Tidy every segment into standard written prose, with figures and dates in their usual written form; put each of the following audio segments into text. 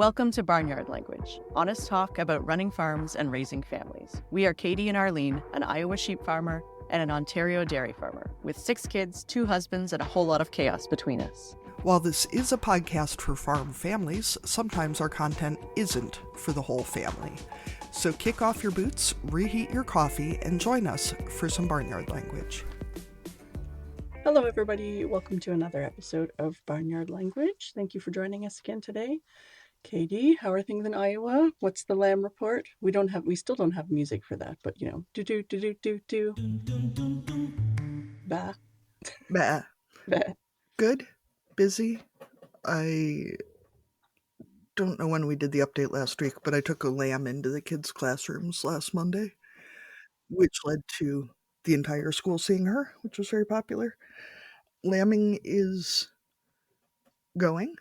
Welcome to Barnyard Language, honest talk about running farms and raising families. We are Katie and Arlene, an Iowa sheep farmer and an Ontario dairy farmer, with 6 kids, 2 husbands, and a whole lot of chaos between us. While this is a podcast for farm families, sometimes our content isn't for the whole family. So kick off your boots, reheat your coffee, and join us for some Barnyard Language. Hello, everybody. Welcome to another episode of Barnyard Language. Thank you for joining us again today. Katie, how are things in Iowa? What's the lamb report? We still don't have music for that, but do do do do do do. Bah. Bah. Bah. Good. Busy. I don't know when we did the update last week, but I took a lamb into the kids' classrooms last Monday, which led to the entire school seeing her, which was very popular. Lambing is going.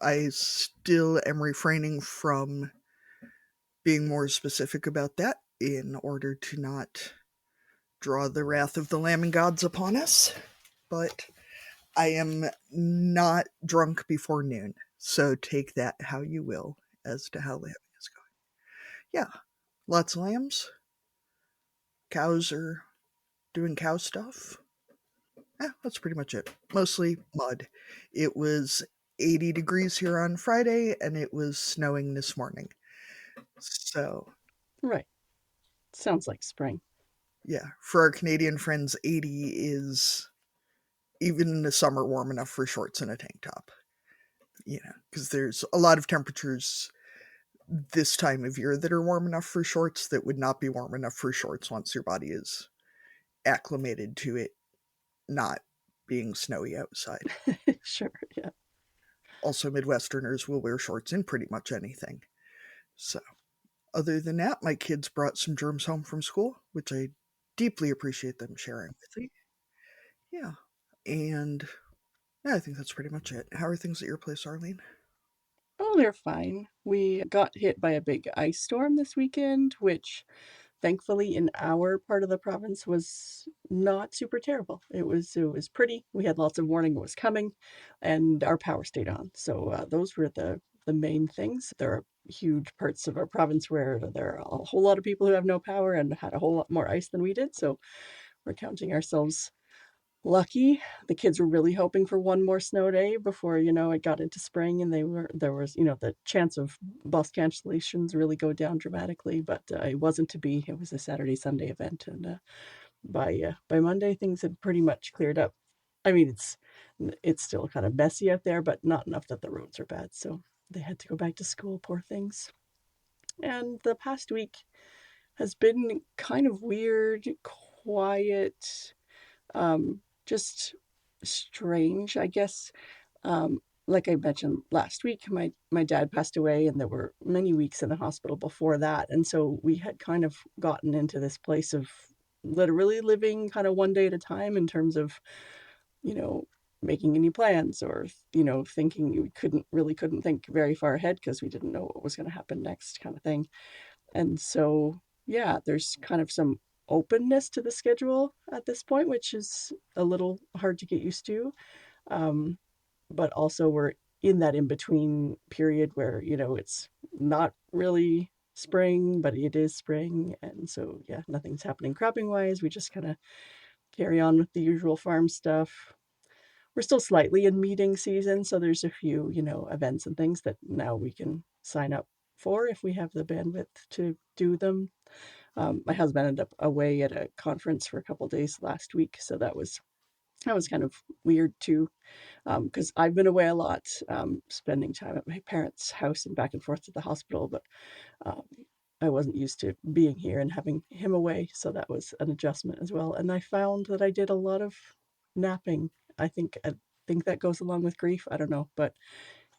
I still am refraining from being more specific about that in order to not draw the wrath of the lambing gods upon us. But I am not drunk before noon, so take that how you will as to how lambing is going. Yeah, lots of lambs. Cows are doing cow stuff. That's pretty much it. Mostly mud. It was 80 degrees here on Friday, and it was snowing this morning. So, Right. Sounds like spring. yeah, for our Canadian friends, 80 is even in the summer warm enough for shorts and a tank top. Because there's a lot of temperatures this time of year that are warm enough for shorts that would not be warm enough for shorts once your body is acclimated to it not being snowy outside. Sure, yeah. Also, Midwesterners will wear shorts in pretty much anything. So, other than that, my kids brought some germs home from school, which I deeply appreciate them sharing with me. Yeah. And I think that's pretty much it. How are things at your place, Arlene? Oh, they're fine. We got hit by a big ice storm this weekend, which thankfully in our part of the province was not super terrible. It was pretty. We had lots of warning it was coming, and our power stayed on. So those were the main things. There are huge parts of our province where there are a whole lot of people who have no power and had a whole lot more ice than we did. So we're counting ourselves lucky. The kids were really hoping for one more snow day before, it got into spring, and there was, the chance of bus cancellations really go down dramatically, but it wasn't to be. It was a Saturday, Sunday event, and by Monday, things had pretty much cleared up. I mean, it's still kind of messy out there, but not enough that the roads are bad, so they had to go back to school, poor things. And the past week has been kind of weird, quiet, just strange, I guess. Like I mentioned last week, my dad passed away, and there were many weeks in the hospital before that. And so we had kind of gotten into this place of literally living kind of one day at a time in terms of, you know, making any plans or, thinking we couldn't think very far ahead because we didn't know what was going to happen next kind of thing. And so, yeah, there's kind of some openness to the schedule at this point, which is a little hard to get used to. Um, but also, we're in that in between period where, it's not really spring, but it is spring. And so, yeah, nothing's happening cropping wise. We just kind of carry on with the usual farm stuff. We're still slightly in meeting season, so there's a few, events and things that now we can sign up for if we have the bandwidth to do them. My husband ended up away at a conference for a couple of days last week, so that was kind of weird too, because I've been away a lot, spending time at my parents' house and back and forth to the hospital, but um, I wasn't used to being here and having him away, so that was an adjustment as well. And I found that I did a lot of napping. I think that goes along with grief. I don't know, but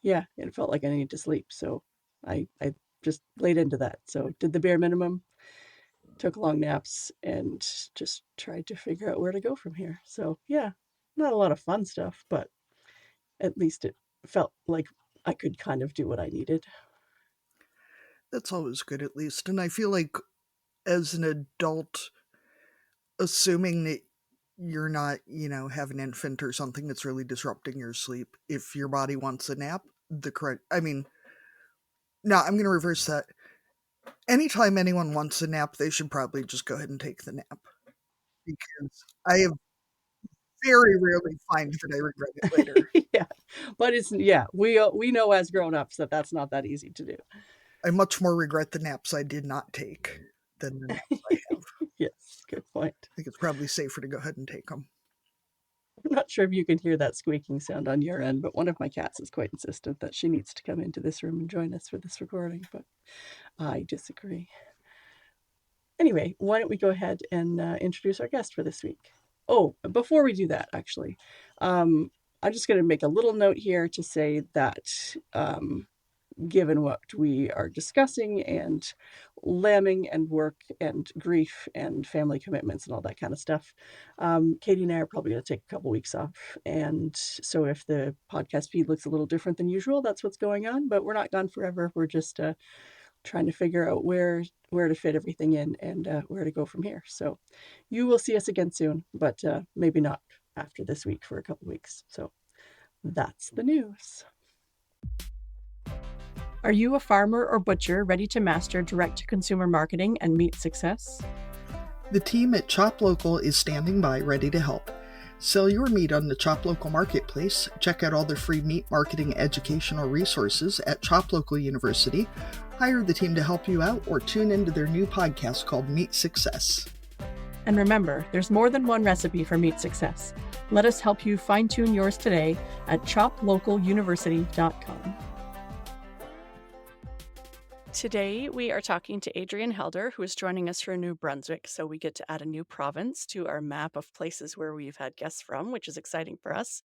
yeah, it felt like I needed to sleep, so I just laid into that. So did the bare minimum, took long naps, and just tried to figure out where to go from here. So yeah, not a lot of fun stuff, but at least it felt like I could kind of do what I needed. That's always good, at least. And I feel like as an adult, assuming that you're not, have an infant or something that's really disrupting your sleep, if your body wants a nap, No, I'm going to reverse that. Anytime anyone wants a nap, they should probably just go ahead and take the nap, because I have very rarely find that I regret it later. Yeah, but we know as grown-ups that that's not that easy to do. I much more regret the naps I did not take than the naps I have. Yes, good point. I think it's probably safer to go ahead and take them. I'm not sure if you can hear that squeaking sound on your end, but one of my cats is quite insistent that she needs to come into this room and join us for this recording, but I disagree. Anyway, why don't we go ahead and introduce our guest for this week? Oh, before we do that, actually, I'm just going to make a little note here to say that given what we are discussing and lambing and work and grief and family commitments and all that kind of stuff, Katie and I are probably going to take a couple weeks off. And so if the podcast feed looks a little different than usual, that's what's going on. But we're not gone forever. We're just trying to figure out where to fit everything in and where to go from here. So you will see us again soon, but maybe not after this week for a couple weeks. So that's the news. Are you a farmer or butcher ready to master direct-to-consumer marketing and meet success? The team at ChopLocal is standing by ready to help. Sell your meat on the ChopLocal marketplace. Check out all the free meat marketing educational resources at ChopLocal University. Hire the team to help you out, or tune into their new podcast called Meat Success. And remember, there's more than one recipe for meat success. Let us help you fine-tune yours today at choplocaluniversity.com. Today, we are talking to Adrienne Helder, who is joining us from New Brunswick. So we get to add a new province to our map of places where we've had guests from, which is exciting for us.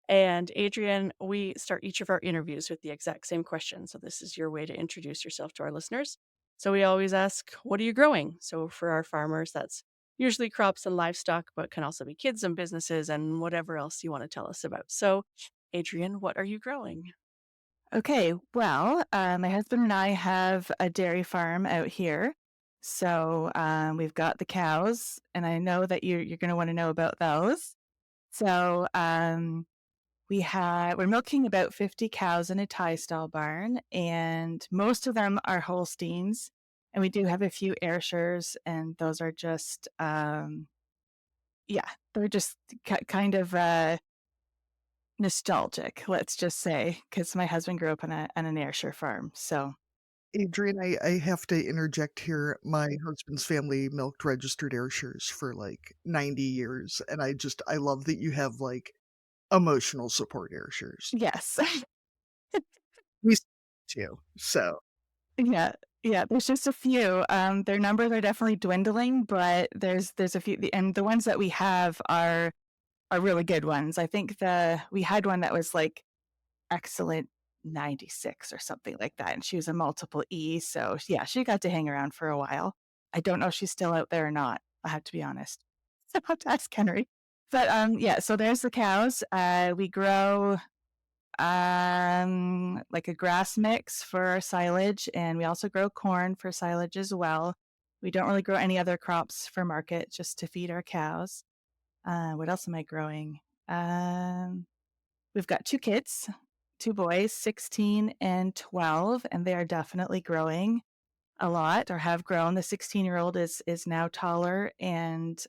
And Adrienne, we start each of our interviews with the exact same question. So this is your way to introduce yourself to our listeners. So we always ask, what are you growing? So for our farmers, that's usually crops and livestock, but can also be kids and businesses and whatever else you want to tell us about. So Adrienne, what are you growing? Okay, well, my husband and I have a dairy farm out here. So we've got the cows, and I know that you're going to want to know about those. So we're milking about 50 cows in a tie stall barn, and most of them are Holsteins. And we do have a few Ayrshires, and those are just, they're just kind of nostalgic, let's just say, because my husband grew up on an Ayrshire farm. So, Adrienne, I have to interject here. My husband's family milked registered Ayrshires for like 90 years, and I love that you have like emotional support Ayrshires. yes. We too. So Yeah. Yeah, there's just a few. Their numbers are definitely dwindling, but there's a few, and the ones that we have are really good ones. I think we had one that was like excellent 96 or something like that, and she was a multiple E. So yeah, she got to hang around for a while. I don't know if she's still out there or not. I have to be honest. So I'll have to ask Henry. But yeah, so there's the cows. We grow like a grass mix for our silage, and we also grow corn for silage as well. We don't really grow any other crops for market, just to feed our cows. What else am I growing? We've got 2 kids, 2 boys, 16 and 12, and they are definitely growing a lot, or have grown. The 16-year-old is now taller and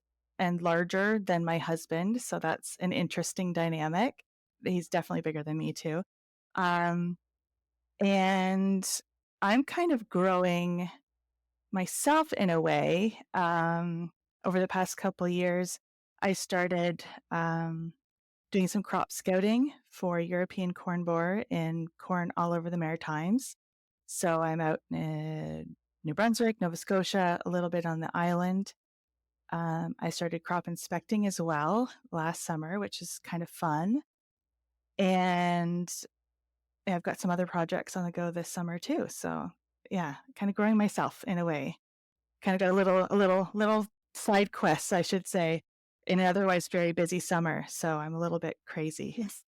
larger than my husband, so that's an interesting dynamic. He's definitely bigger than me too. And I'm kind of growing myself in a way. Over the past couple of years, I started doing some crop scouting for European corn borer in corn all over the Maritimes. So I'm out in New Brunswick, Nova Scotia, a little bit on the island. I started crop inspecting as well last summer, which is kind of fun. And I've got some other projects on the go this summer too. So yeah, kind of growing myself in a way. Kind of got a little side quests, I should say, in an otherwise very busy summer. So I'm a little bit crazy. Yes.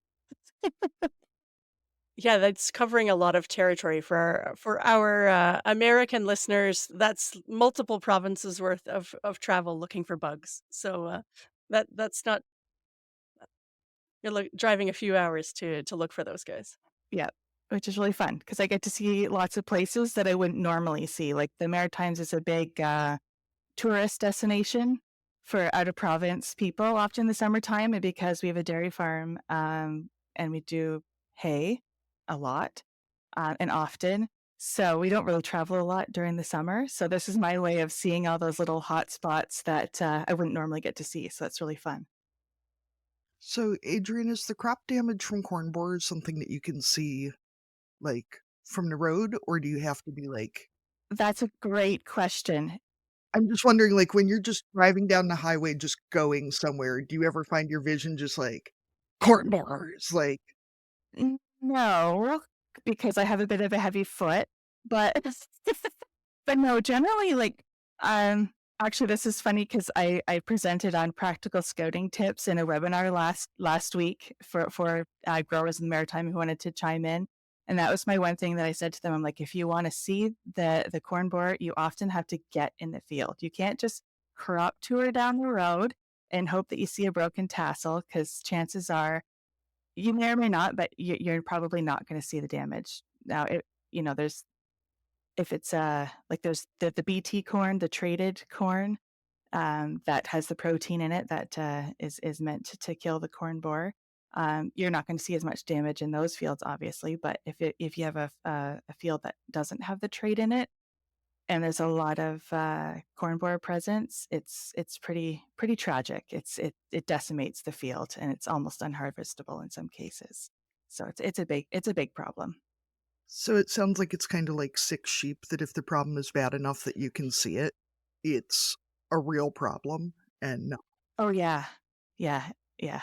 Yeah, that's covering a lot of territory for our American listeners. That's multiple provinces worth of travel looking for bugs. So that's not you're driving a few hours to look for those guys. Yeah. which is really fun because I get to see lots of places that I wouldn't normally see. Like the Maritimes is a big tourist destination for out of province people, often in the summertime, and because we have a dairy farm and we do hay a lot and often. So we don't really travel a lot during the summer. So this is my way of seeing all those little hot spots that I wouldn't normally get to see. So that's really fun. So, Adrienne, is the crop damage from corn borers something that you can see, like, from the road, or do you have to be like That's a great question. I'm just wondering, like, when you're just driving down the highway, just going somewhere, do you ever find your vision just like, "Corn borers," like No, because I have a bit of a heavy foot, but but no, generally like actually this is funny because I presented on practical scouting tips in a webinar last week for growers in the Maritime who wanted to chime in. And that was my one thing that I said to them. I'm like, if you want to see the corn borer, you often have to get in the field. You can't just crop tour down the road and hope that you see a broken tassel because chances are you may or may not, but you're probably not going to see the damage. Now, there's if it's like there's the BT corn, the traded corn that has the protein in it that is meant to kill the corn borer. You're not going to see as much damage in those fields, obviously. But if you have a field that doesn't have the trait in it, and there's a lot of corn borer presence, it's pretty tragic. It decimates the field, and it's almost unharvestable in some cases. So it's a big problem. So it sounds like it's kinda like sick sheep that if the problem is bad enough that you can see it, it's a real problem, and no Oh yeah, yeah, yeah.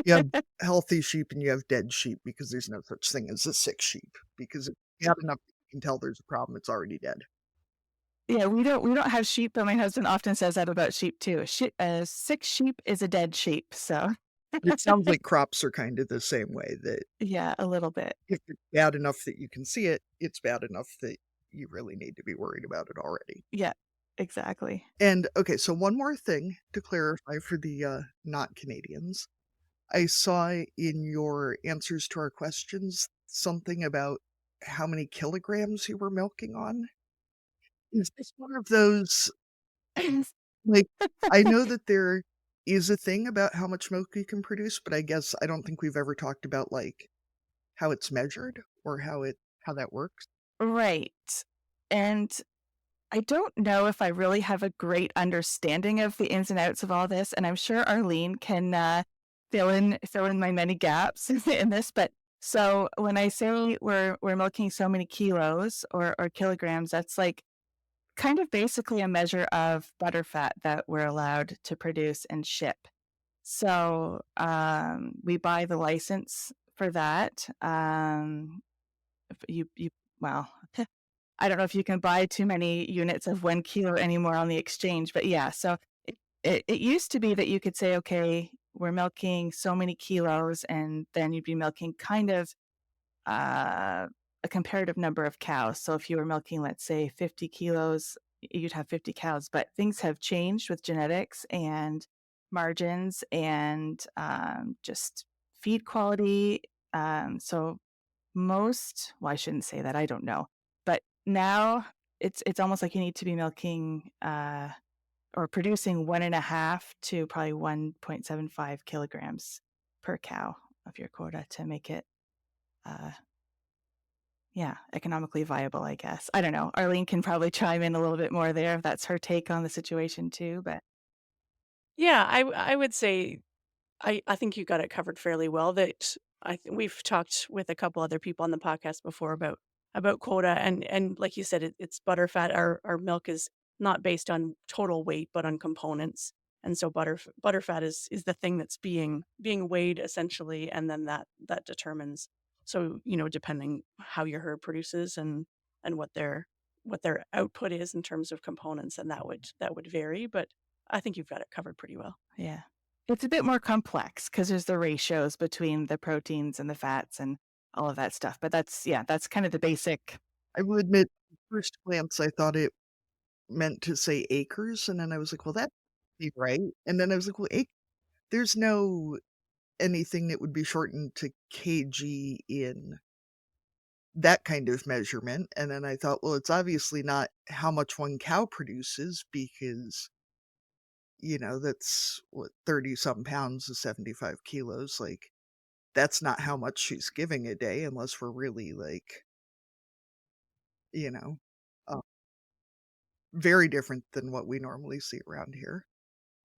you have healthy sheep and you have dead sheep because there's no such thing as a sick sheep, because if it's bad enough that you can tell there's a problem, it's already dead. Yeah, we don't have sheep, but my husband often says that about sheep too. A sick sheep is a dead sheep. So It sounds like crops are kinda the same way, that yeah, a little bit. if it's bad enough that you can see it, it's bad enough that you really need to be worried about it already. Yeah, exactly. And, okay, so one more thing to clarify for the, not Canadians. I saw in your answers to our questions something about how many kilograms you were milking on. Is this one of those, like, I know that there is a thing about how much milk you can produce, but I guess I don't think we've ever talked about, like, how it's measured or how that works. Right. And I don't know if I really have a great understanding of the ins and outs of all this, and I'm sure Arlene can fill in my many gaps in this. But so when I say we're milking so many kilos or kilograms, that's like kind of basically a measure of butterfat that we're allowed to produce and ship. So we buy the license for that. If you well, I don't know if you can buy too many units of 1 kilo anymore on the exchange, but yeah. So it used to be that you could say, okay, we're milking so many kilos, and then you'd be milking kind of a comparative number of cows. So if you were milking, let's say, 50 kilos, you'd have 50 cows. But things have changed with genetics and margins and just feed quality. So well, I shouldn't say that. I don't know. But now it's almost like you need to be milking or producing 1.5 to probably 1.75 kilograms per cow of your quota to make it uh, yeah, economically viable, I guess. I don't know. Arlene can probably chime in a little bit more there if that's her take on the situation too, but Yeah, I would say I think you got it covered fairly well. That we've talked with a couple other people on the podcast before about quota, and like you said, it's butterfat. Our milk is not based on total weight, but on components. And so butterfat is the thing that's being weighed essentially, and then that determines. So depending how your herd produces and what their output is in terms of components, and that would vary. But I think you've got it covered pretty well. yeah. It's a bit more complex because there's the ratios between the proteins and the fats and all of that stuff. But that's kind of the basic. I will admit, at first glance, I thought it meant to say acres, and then I was like, "Well, that be right." And then I was like, "Well, ac there's no anything that would be shortened to kg in that kind of measurement, and then I thought, well, it's obviously not how much one cow produces because, that's what, 30 something pounds is 75 kilos, like, that's not how much she's giving a day unless we're really, like, you know, uh, very different than what we normally see around here.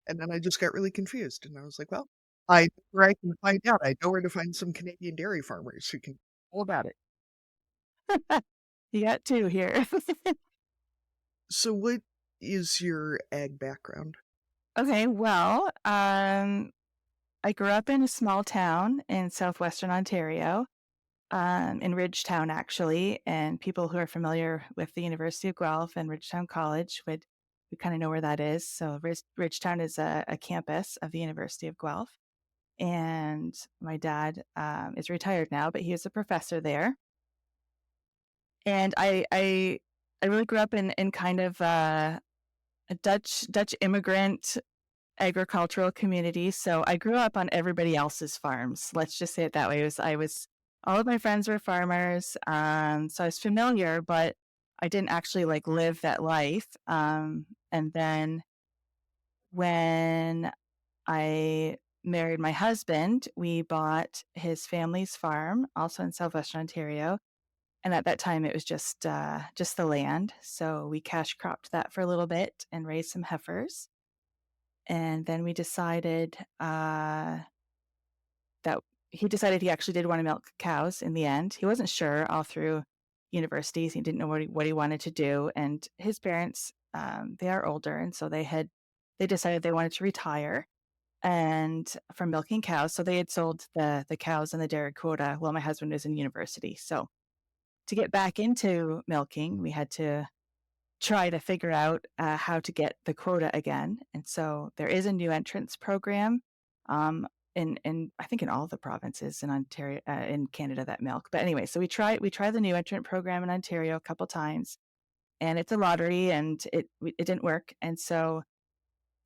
And then I just got really confused, and I was like, "Well, I know where I can find out. I know where to find some Canadian dairy farmers who can all about it." You got two here. So what is your ag background? Okay, well, I grew up in a small town in southwestern Ontario, in Ridgetown, actually. And people who are familiar with the University of Guelph and Ridgetown College would kind of know where that is. So Ridgetown is a campus of the University of Guelph. And my dad is retired now, but he was a professor there. And I really grew up in kind of a Dutch immigrant agricultural community. So I grew up on everybody else's farms. Let's just say it that way. I was all of my friends were farmers. So I was familiar, but I didn't actually like live that life. And then when I married my husband, we bought his family's farm, also in southwestern Ontario. And at that time, it was just the land. So we cash cropped that for a little bit and raised some heifers. And then we decided that he decided he actually did want to milk cows in the end. He wasn't sure all through universities. He didn't know what he wanted to do. And his parents, they are older. And so they decided they wanted to retire and from milking cows. So they had sold the cows and the dairy quota while my husband was in university. So to get back into milking, we had to try to figure out how to get the quota again. And so there is a new entrance program in I think in all the provinces in Ontario in Canada that milk. But anyway, so we tried the new entrant program in Ontario a couple times, and it's a lottery, and it didn't work. And so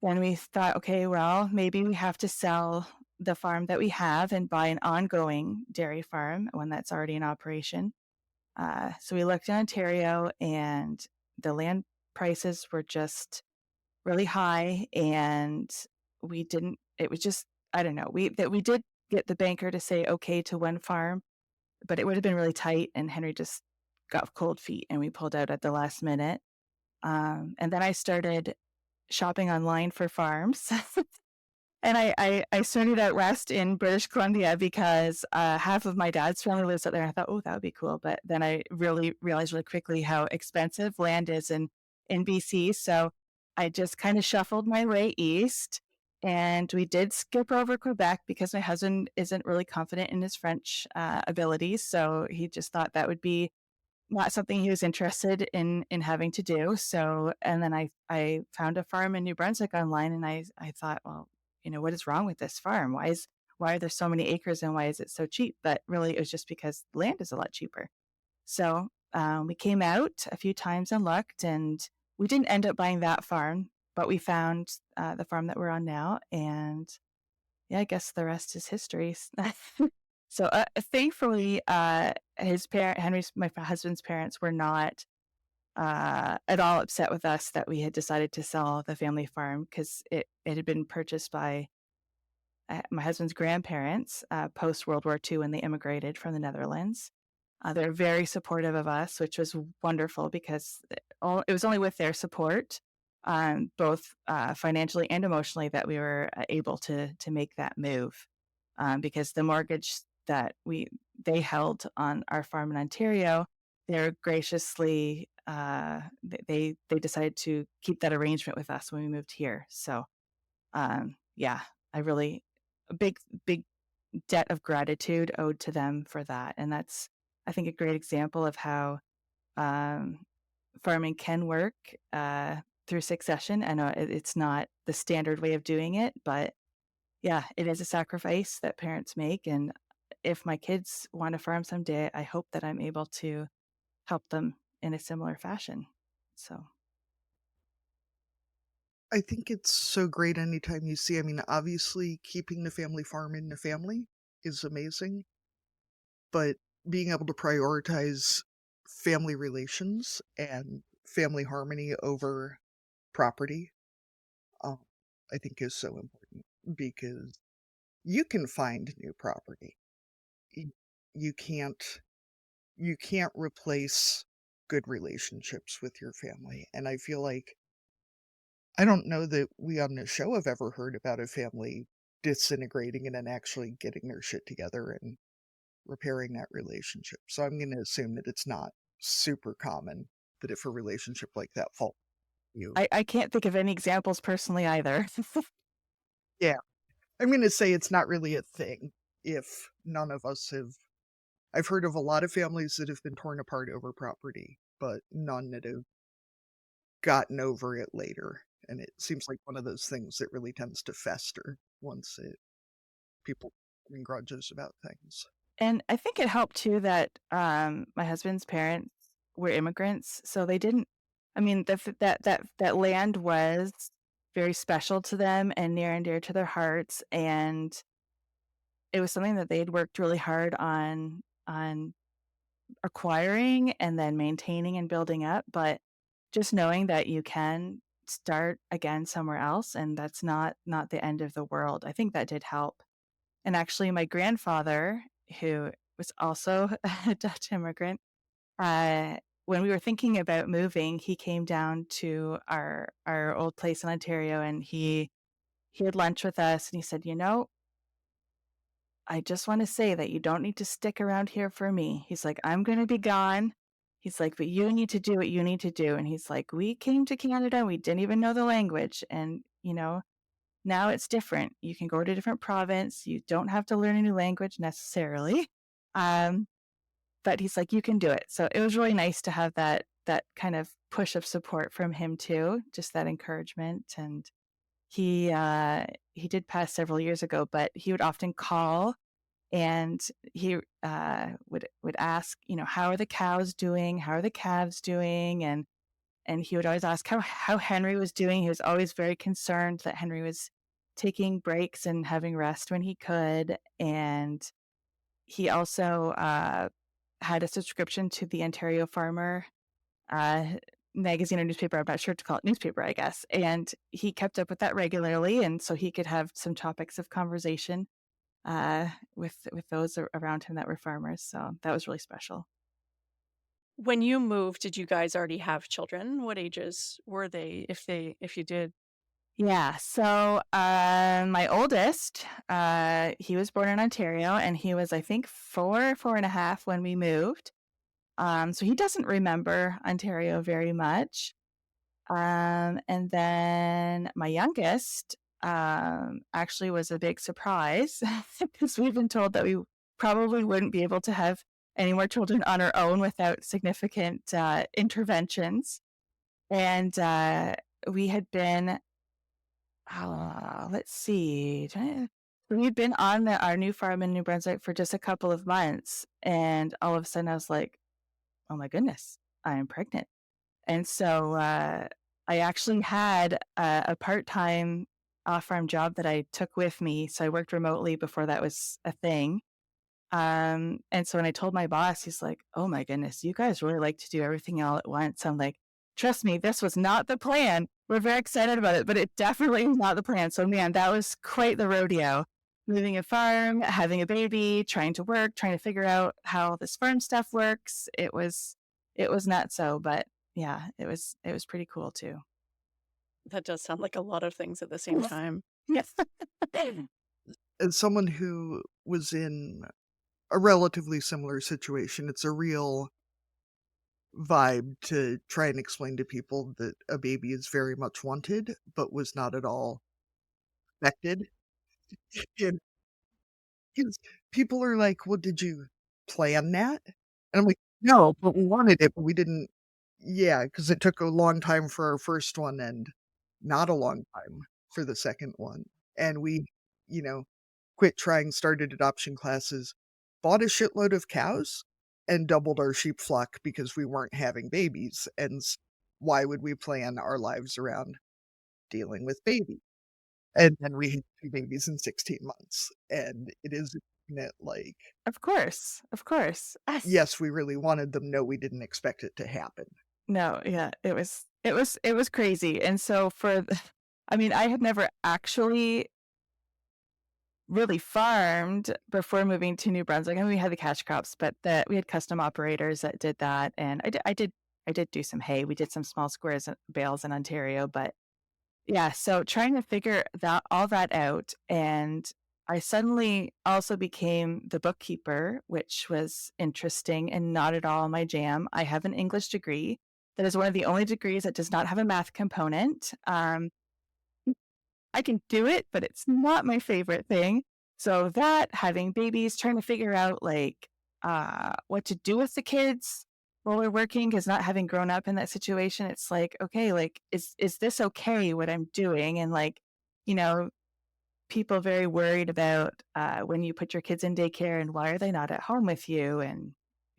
then we thought, okay, well, maybe we have to sell the farm that we have and buy an ongoing dairy farm, one that's already in operation. So we looked in Ontario, and the land prices were just really high, and we didn't. It was just I don't know. We did get the banker to say okay to one farm, but it would have been really tight, and Henry just got cold feet, and we pulled out at the last minute. And then I started shopping online for farms. And I started out west in British Columbia because half of my dad's family lives out there. And I thought, oh, that would be cool. But then I really realized really quickly how expensive land is in BC. So I just kind of shuffled my way east. And we did skip over Quebec because my husband isn't really confident in his French abilities. So he just thought that would be not something he was interested in having to do. So, and then I found a farm in New Brunswick online, and I thought, well, what is wrong with this farm? Why are there so many acres, and why is it so cheap? But really, it was just because land is a lot cheaper. So we came out a few times and looked, and we didn't end up buying that farm, but we found the farm that we're on now, and yeah, I guess the rest is history. So thankfully, my husband's parents were not at all upset with us that we had decided to sell the family farm because it had been purchased by my husband's grandparents post World War II when they immigrated from the Netherlands. They're very supportive of us, which was wonderful because it was only with their support, both financially and emotionally, that we were able to make that move. Because the mortgage that they held on our farm in Ontario, they're graciously they decided to keep that arrangement with us when we moved here. So yeah, I really a big debt of gratitude owed to them for that. And that's, I think, a great example of how um, farming can work through succession. I know it's not the standard way of doing it, but yeah, it is a sacrifice that parents make. And if my kids want to farm someday, I hope that I'm able to help them in a similar fashion. So, I think it's so great anytime you see, I mean, obviously keeping the family farm in the family is amazing, but being able to prioritize family relations and family harmony over property, um, I think is so important because you can find new property. Y- You can't you can't replace good relationships with your family. And I feel like I don't know that we on this show have ever heard about a family disintegrating and then actually getting their shit together and repairing that relationship. So I'm going to assume that it's not super common that if a relationship like that falls, you. I can't think of any examples personally either. Yeah, I'm going to say it's not really a thing if none of us have. I've heard of a lot of families that have been torn apart over property, but none that have gotten over it later. And it seems like one of those things that really tends to fester once people having grudges about things. And I think it helped too that my husband's parents were immigrants, so they didn't. I mean, that land was very special to them and near and dear to their hearts, and it was something that they'd worked really hard on acquiring and then maintaining and building up. But just knowing that you can start again somewhere else, and that's not the end of the world. I think that did help. And actually, my grandfather, who was also a Dutch immigrant, uh, when we were thinking about moving, he came down to our old place in Ontario, and he had lunch with us, and he said, I just want to say that you don't need to stick around here for me. He's like, I'm going to be gone. He's like, but you need to do what you need to do. And he's like, we came to Canada, we didn't even know the language, and now it's different. You can go to a different province. You don't have to learn a new language necessarily. Um, but he's like, you can do it. So it was really nice to have that kind of push of support from him too, just that encouragement. And he did pass several years ago, but he would often call and he would ask, how are the cows doing? How are the calves doing? And he would always ask how Henry was doing. He was always very concerned that Henry was taking breaks and having rest when he could. And he also had a subscription to the Ontario Farmer uh, magazine or newspaper. I'm not sure to call it newspaper, I guess. And he kept up with that regularly, and so he could have some topics of conversation with those around him that were farmers. So that was really special. When you moved, did you guys already have children? What ages were they, if you did? Yeah. So my oldest, he was born in Ontario, and he was, I think, 4.5 when we moved. So he doesn't remember Ontario very much. And then my youngest actually was a big surprise because we've been told that we probably wouldn't be able to have any more children on our own without significant interventions. And we had been, let's see, we'd been on our new farm in New Brunswick for just a couple of months. And all of a sudden I was like, oh my goodness, I am pregnant. And so I actually had a part-time off-farm job that I took with me. So I worked remotely before that was a thing. And so when I told my boss, he's like, oh my goodness, you guys really like to do everything all at once. I'm like, trust me, this was not the plan. We're very excited about it, but it definitely was not the plan. So man, that was quite the rodeo. Moving a farm, having a baby, trying to work, trying to figure out how this farm stuff works. It was not so, but yeah, it was pretty cool too. That does sound like a lot of things at the same time. Yes. As someone who was in a relatively similar situation, it's a real vibe to try and explain to people that a baby is very much wanted, but was not at all expected. And 'cause people are like, "Well, did you plan that?" And I'm like, "No, but we wanted it, but we didn't." Yeah, because it took a long time for our first one and not a long time for the second one. And we, you know, quit trying, started adoption classes, bought a shitload of cows, and doubled our sheep flock because we weren't having babies. And why would we plan our lives around dealing with babies? And then we had 2 babies in 16 months. And it is it like, Of course. Of course. yes, we really wanted them. No, we didn't expect it to happen. No, yeah, it was crazy. And so I mean, I had never actually really farmed before moving to New Brunswick. I mean, we had the cash crops, but we had custom operators that did that. And I did do some hay. We did some small squares and bales in Ontario, but yeah, so trying to figure all that out. And I suddenly also became the bookkeeper, which was interesting and not at all my jam. I have an English degree. That is one of the only degrees that does not have a math component. I can do it, but it's not my favorite thing. So that, having babies, trying to figure out like what to do with the kids while we're working, because not having grown up in that situation, it's like, okay, like is this okay what I'm doing? And like, you know, people very worried about when you put your kids in daycare and why are they not at home with you, and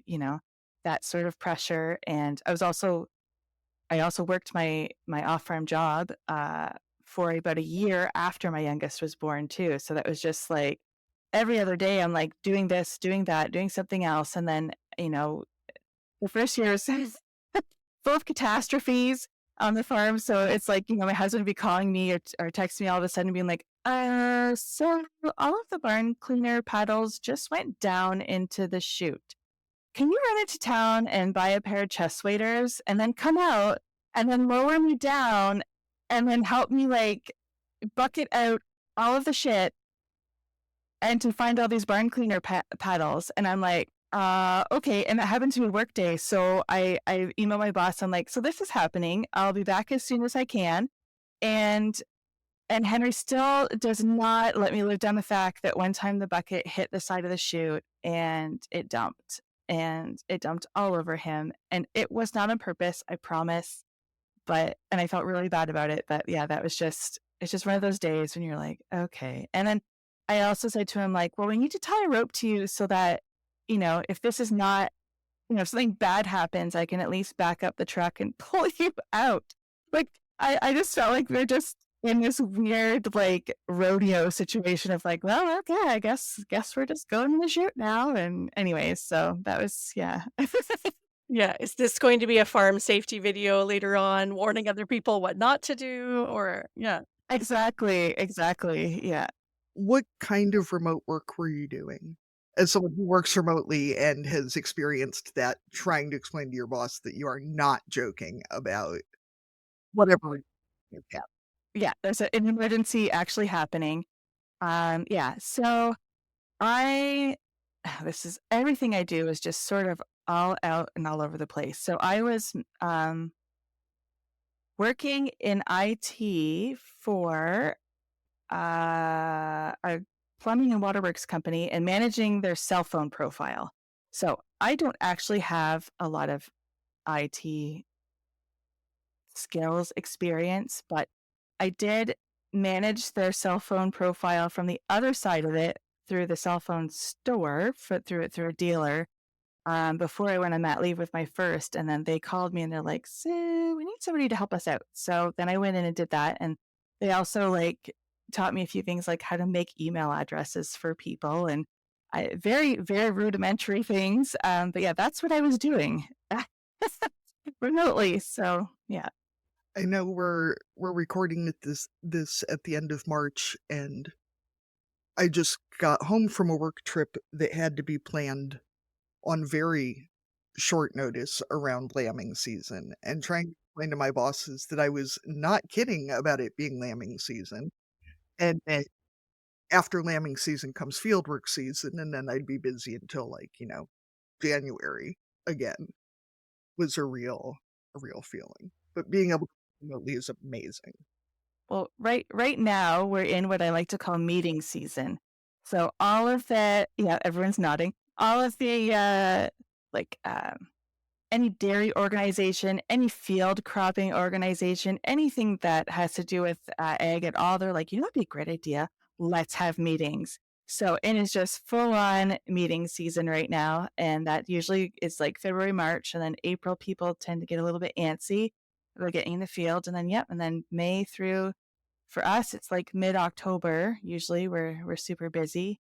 you know, that sort of pressure. And I also worked my off-farm job for about a year after my youngest was born too. So that was just like every other day I'm like doing this, doing that, doing something else. And then, the first year was full of catastrophes on the farm. So it's like, my husband would be calling me or text me all of a sudden being like, so all of the barn cleaner paddles just went down into the chute. Can you run into town and buy a pair of chest waders and then come out and then lower me down and then help me like bucket out all of the shit and to find all these barn cleaner paddles? And I'm like, okay. And that happened to me work day. So I email my boss. I'm like, so this is happening. I'll be back as soon as I can. And Henry still does not let me live down the fact that one time the bucket hit the side of the chute and it dumped. And it dumped all over him. And it was not on purpose, I promise. And I felt really bad about it. But yeah, it's just one of those days when you're like, okay. And then I also said to him, like, well, we need to tie a rope to you so that, if this is not, if something bad happens, I can at least back up the truck and pull you out. Like, I just felt like we're just in this weird, like, rodeo situation of like, well, okay, I guess we're just going to the chute now. And anyways, so that was, yeah. Yeah. Is this going to be a farm safety video later on, warning other people what not to do? Or, yeah. Exactly. Yeah. What kind of remote work were you doing? As someone who works remotely and has experienced that, trying to explain to your boss that you are not joking about whatever is happening. Yeah, there's an emergency actually happening. Yeah, so this is everything I do is just sort of all out and all over the place. So I was working in IT for a plumbing and waterworks company and managing their cell phone profile. So I don't actually have a lot of IT skills experience, but I did manage their cell phone profile from the other side of it through the cell phone store, through a dealer, before I went on mat leave with my first. And then they called me and they're like, so we need somebody to help us out. So then I went in and did that. And they also like taught me a few things like how to make email addresses for people and very, very rudimentary things. But yeah, that's what I was doing remotely. So yeah. I know we're recording this at the end of March, and I just got home from a work trip that had to be planned on very short notice around lambing season, and trying to explain to my bosses that I was not kidding about it being lambing season, and that after lambing season comes fieldwork season, and then I'd be busy until like, January again, was a real feeling. But being able to remotely is amazing. Well, right now we're in what I like to call meeting season. So all of that, yeah, everyone's nodding. All of the any dairy organization, any field cropping organization, anything that has to do with ag at all, they're like, that'd be a great idea. Let's have meetings. So it is just full on meeting season right now. And that usually is like February, March, and then April, people tend to get a little bit antsy. They're getting in the field. And then, and then May through, for us, it's like mid-October. Usually we're super busy.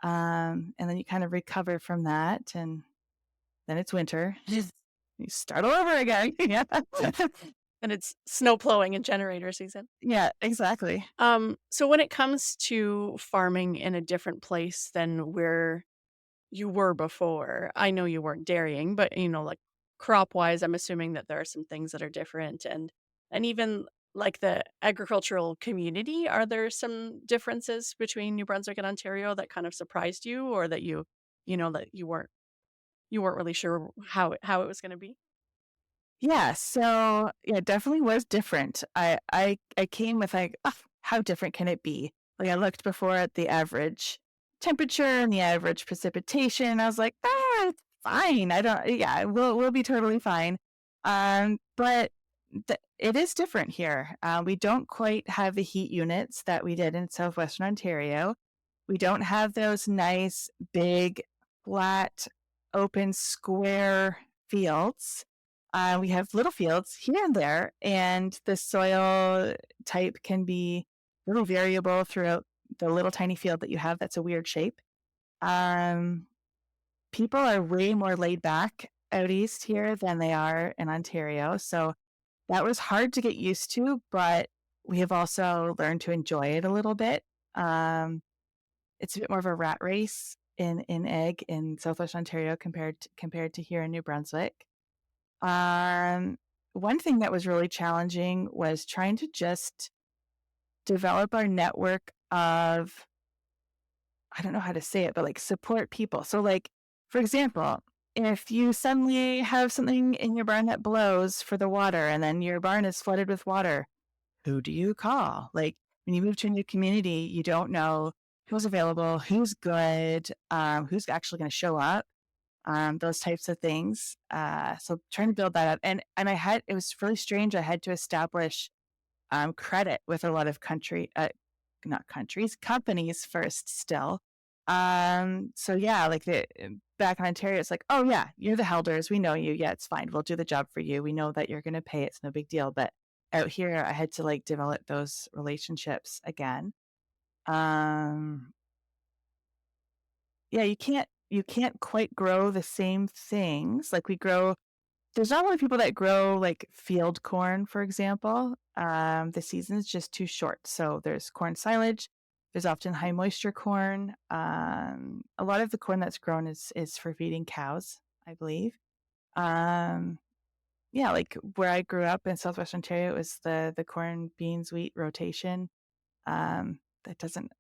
And then you kind of recover from that, and then it's winter. You start all over again. Yeah. And it's snow plowing and generator season. Yeah, exactly. So when it comes to farming in a different place than where you were before, I know you weren't dairying, but like crop wise, I'm assuming that there are some things that are different, and even like the agricultural community, are there some differences between New Brunswick and Ontario that kind of surprised you, or that that you weren't really sure how it was going to be? Yeah, so yeah, it definitely was different. I came with like, "Ugh, how different can it be?" Like I looked before at the average temperature and the average precipitation. I was like, it's fine. I don't, yeah, we'll be totally fine. But it is different here. We don't quite have the heat units that we did in southwestern Ontario. We don't have those nice, big, flat, open, square fields. We have little fields here and there, and the soil type can be a little variable throughout the little tiny field that you have that's a weird shape. People are way more laid back out east here than they are in Ontario. So that was hard to get used to, but we have also learned to enjoy it a little bit. It's a bit more of a rat race in egg in Southwest Ontario compared to here in New Brunswick. One thing that was really challenging was trying to just develop our network of, I don't know how to say it, but like support people. So like, for example, if you suddenly have something in your barn that blows for the water and then your barn is flooded with water, who do you call? Like when you move to a new community, you don't know who's available, who's good, who's actually going to show up, those types of things. So trying to build that up, and it was really strange. I had to establish credit with a lot of not countries, companies first still. So yeah, like back in Ontario, it's like, oh yeah, you're the Helders. We know you. Yeah, it's fine. We'll do the job for you. We know that you're going to pay. It's no big deal. But out here, I had to like develop those relationships again. Yeah, you can't quite grow the same things. Like there's not a lot of people that grow like field corn, for example. The season's just too short. So there's corn silage. There's often high moisture corn. A lot of the corn that's grown is for feeding cows, I believe. Yeah, like where I grew up in Southwest Ontario, it was the corn, beans, wheat rotation. That doesn't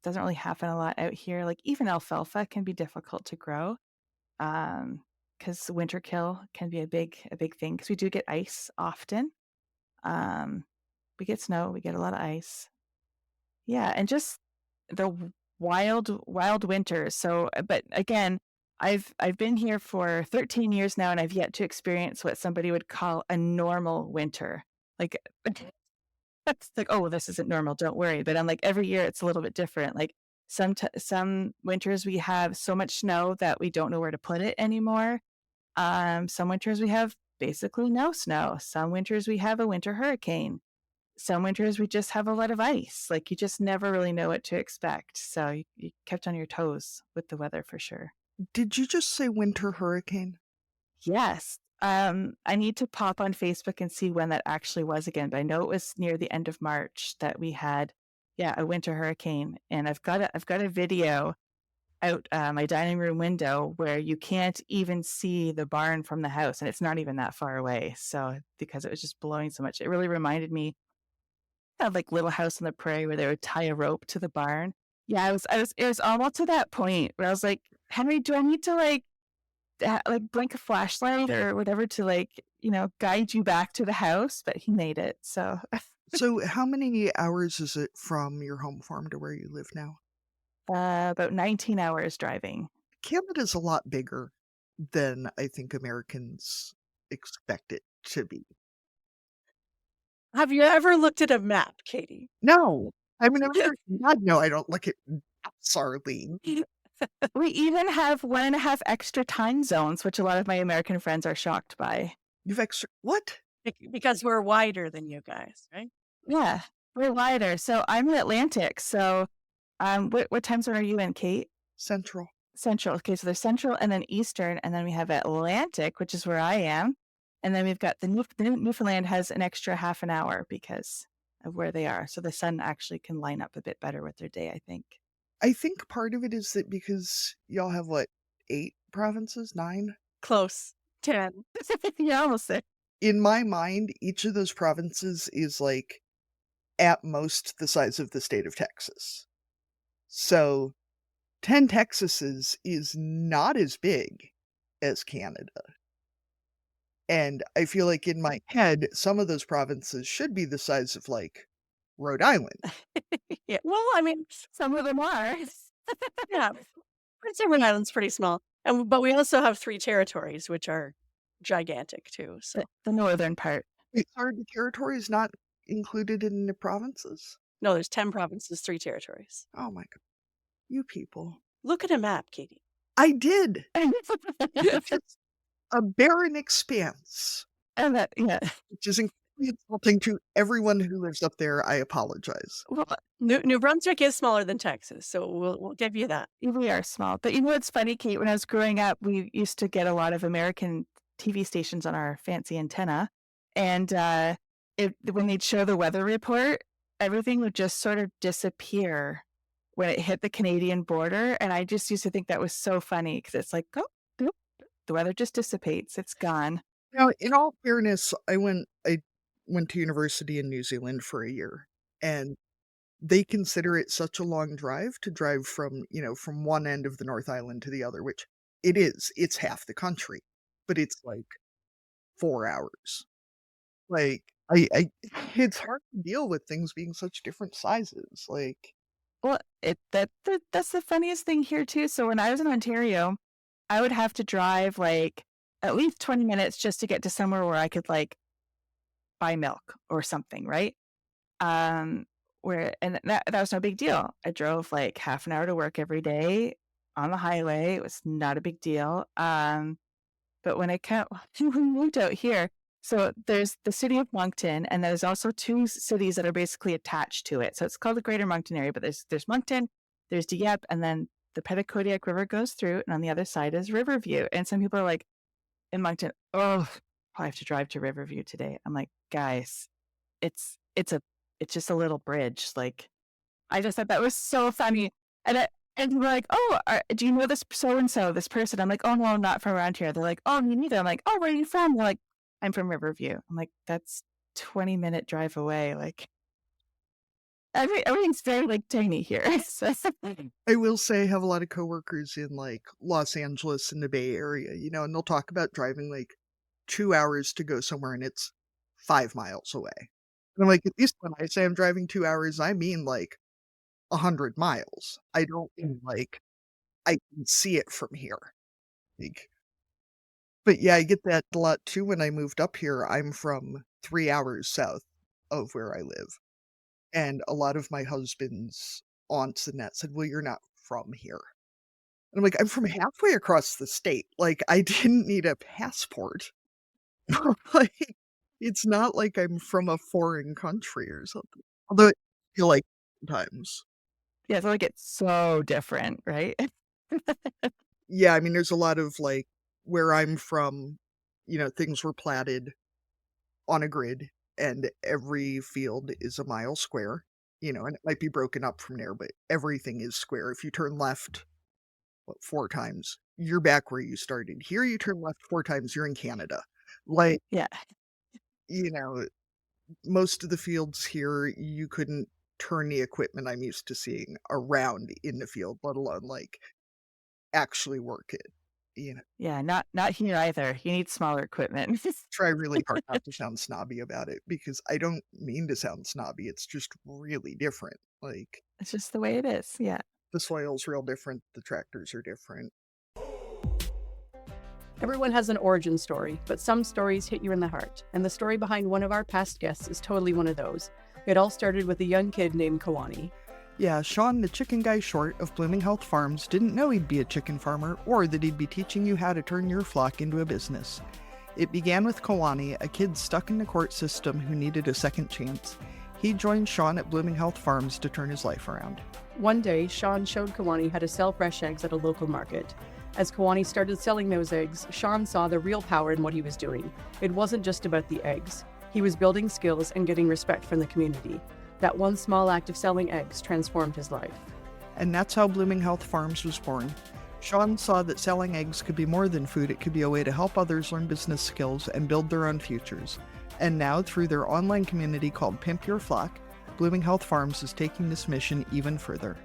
really happen a lot out here. Like even alfalfa can be difficult to grow. Because winter kill can be a big thing, because we do get ice often. We get snow, we get a lot of ice. Yeah, and just the wild winters. So, but again, I've been here for 13 years now, and I've yet to experience what somebody would call a normal winter. Like that's like, oh, this isn't normal. Don't worry. But I'm like, every year it's a little bit different. Like some winters we have so much snow that we don't know where to put it anymore. Some winters we have basically no snow. Some winters we have a winter hurricane. Some winters we just have a lot of ice. Like you just never really know what to expect. So you kept on your toes with the weather for sure. Did you just say winter hurricane? Yes. I need to pop on Facebook and see when that actually was again, but I know it was near the end of March that we had, a winter hurricane. And I've got a video out my dining room window where you can't even see the barn from the house, and it's not even that far away. So because it was just blowing so much, it really reminded me of like Little House on the Prairie, where they would tie a rope to the barn. Yeah, it was almost to that point where I was like, Henry, do I need to like blink a flashlight or whatever to like guide you back to the house? But he made it. So So how many hours is it from your home farm to where you live now? about 19 hours driving. Canada's a lot bigger than I think Americans expect it to be. Have you ever looked at a map, Katie? No. I'm an American. God, no, I don't look at maps, Arlene. We even have 1.5 extra time zones, which a lot of my American friends are shocked by. You've extra what? Because we're wider than you guys, right? Yeah, we're wider. So I'm in Atlantic. So what time zone are you in, Kate? Central. Central. Okay, so there's Central and then Eastern, and then we have Atlantic, which is where I am. And then we've got the Newfoundland has an extra half an hour because of where they are. So the sun actually can line up a bit better with their day, I think. I think part of it is that because y'all have, 8 provinces? 9? Close. 10. Yeah, almost there. In my mind, each of those provinces is, at most the size of the state of Texas. So 10 Texases is not as big as Canada. And I feel like in my head, some of those provinces should be the size of, Rhode Island. Yeah. Well, I mean, Some of them are. yeah, Prince Edward Island's pretty small. But we also have 3 territories, which are gigantic too. So The northern part. Wait, are the territories not included in the provinces? no, there's 10 provinces, 3 territories. Oh my god. You people. Look at a map, Katie. I did. It's a barren expanse, And that, yeah. which is incredibly insulting to everyone who lives up there. I apologize. Well, New Brunswick is smaller than Texas, so we'll give you that. we are small. But you know what's funny, Kate? When I was growing up, we used to get a lot of American TV stations on our fancy antenna. And when they'd show the weather report, everything would just sort of disappear when it hit the Canadian border. And I just used to think that was so funny because it's like, oh, boop, the weather just dissipates. It's gone. Now, in all fairness, I went to university in New Zealand for a year, and they consider it such a long drive to drive from one end of the North Island to the other, which it is. It's half the country, but it's 4 hours. I it's hard to deal with things being such different sizes. Well, that's the funniest thing here too. So when I was in Ontario, I would have to drive at least 20 minutes just to get to somewhere where I could buy milk or something, right? And that was no big deal. I drove half an hour to work every day on the highway. It was not a big deal. But when we moved out here, so there's the city of Moncton, and there's also 2 cities that are basically attached to it. So it's called the Greater Moncton area, but there's Moncton, there's Dieppe, and then the Petitcodiac River goes through, and on the other side is Riverview. And some people are in Moncton, oh, I have to drive to Riverview today. I'm like, guys, it's just a little bridge. I just thought that was so funny. And we're like, oh, do you know this so-and-so, this person? I'm like, oh, no, I'm not from around here. They're like, oh, me neither. I'm like, oh, where are you from? They're like, I'm from Riverview. I'm like, that's 20-minute drive away. Everything's very tiny here. I will say I have a lot of coworkers in Los Angeles and the Bay Area, and they'll talk about driving 2 hours to go somewhere, and it's 5 miles away. And I'm like, at least when I say I'm driving 2 hours, I mean 100 miles. I don't mean I can see it from here. But yeah, I get that a lot too. When I moved up here, I'm from 3 hours south of where I live. And a lot of my husband's aunts and that said, well, you're not from here. And I'm like, I'm from halfway across the state. I didn't need a passport. It's not like I'm from a foreign country or something. Although I feel like sometimes. Yeah, so it's so different, right? Yeah, I mean, there's a lot of where I'm from, things were platted on a grid, and every field is a mile square, and it might be broken up from there, but everything is square. If you turn left 4 times, you're back where you started. Here, you turn left 4 times, you're in Canada. Yeah. Most of the fields here, you couldn't turn the equipment I'm used to seeing around in the field, let alone actually work it. Yeah, not here either. You need smaller equipment. Try really hard not to sound snobby about it, because I don't mean to sound snobby. It's just really different. It's just the way it is. Yeah. The soil's real different. The tractors are different. Everyone has an origin story, but some stories hit you in the heart, and the story behind one of our past guests is totally one of those. It all started with a young kid named Kawani. Yeah, Sean, the chicken guy short of Blooming Health Farms, didn't know he'd be a chicken farmer or that he'd be teaching you how to turn your flock into a business. It began with Kawani, a kid stuck in the court system who needed a second chance. He joined Sean at Blooming Health Farms to turn his life around. One day, Sean showed Kawani how to sell fresh eggs at a local market. As Kawani started selling those eggs, Sean saw the real power in what he was doing. It wasn't just about the eggs. He was building skills and getting respect from the community. That one small act of selling eggs transformed his life. And that's how Blooming Health Farms was born. Sean saw that selling eggs could be more than food. It could be a way to help others learn business skills and build their own futures. And now, through their online community called Pimp Your Flock, Blooming Health Farms is taking this mission even further.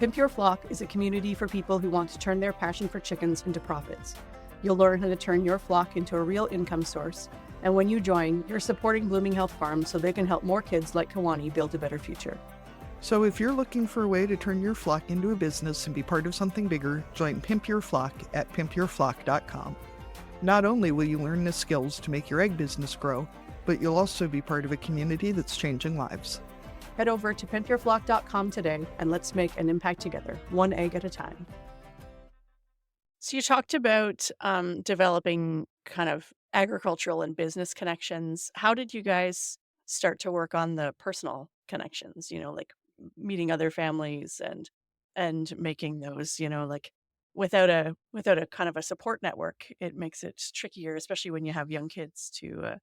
Pimp Your Flock is a community for people who want to turn their passion for chickens into profits. You'll learn how to turn your flock into a real income source. And when you join, you're supporting Blooming Health Farms so they can help more kids like Kawani build a better future. So if you're looking for a way to turn your flock into a business and be part of something bigger, join Pimp Your Flock at pimpyourflock.com. Not only will you learn the skills to make your egg business grow, but you'll also be part of a community that's changing lives. Head over to pimpyourflock.com today and let's make an impact together, one egg at a time. So you talked about developing kind of agricultural and business connections. How did you guys start to work on the personal connections, like meeting other families and making those, like without a kind of a support network, it makes it trickier, especially when you have young kids to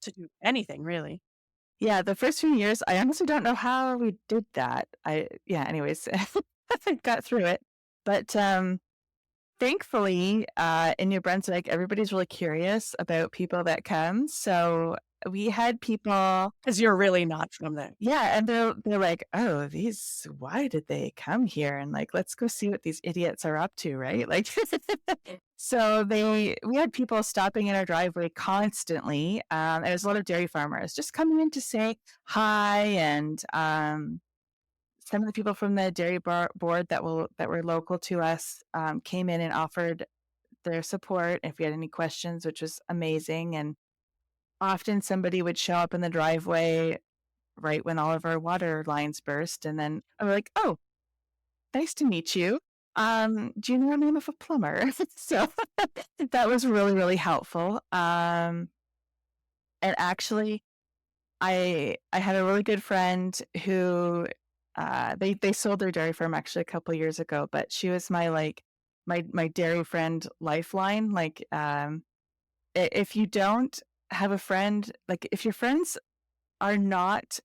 do anything really. Yeah, the first few years, I honestly don't know how we did that. Anyways, I got through it. But thankfully, in New Brunswick, everybody's really curious about people that come. So we had people, Because you're really not from there. yeah, and they're like, oh, why did they come here? And like, let's go see what these idiots are up to, right? Like, so we had people stopping in our driveway constantly. And there's a lot of dairy farmers just coming in to say hi, and some of the people from the dairy board that were local to us came in and offered their support if we had any questions, which was amazing. And often somebody would show up in the driveway right when all of our water lines burst, and then I'm like, "Oh, nice to meet you. Do you know the name of a plumber?" So that was really, really helpful. And actually, I had a really good friend who they sold their dairy farm actually a couple years ago, but she was my dairy friend lifeline. Like, if you don't have a friend, like if your friends are not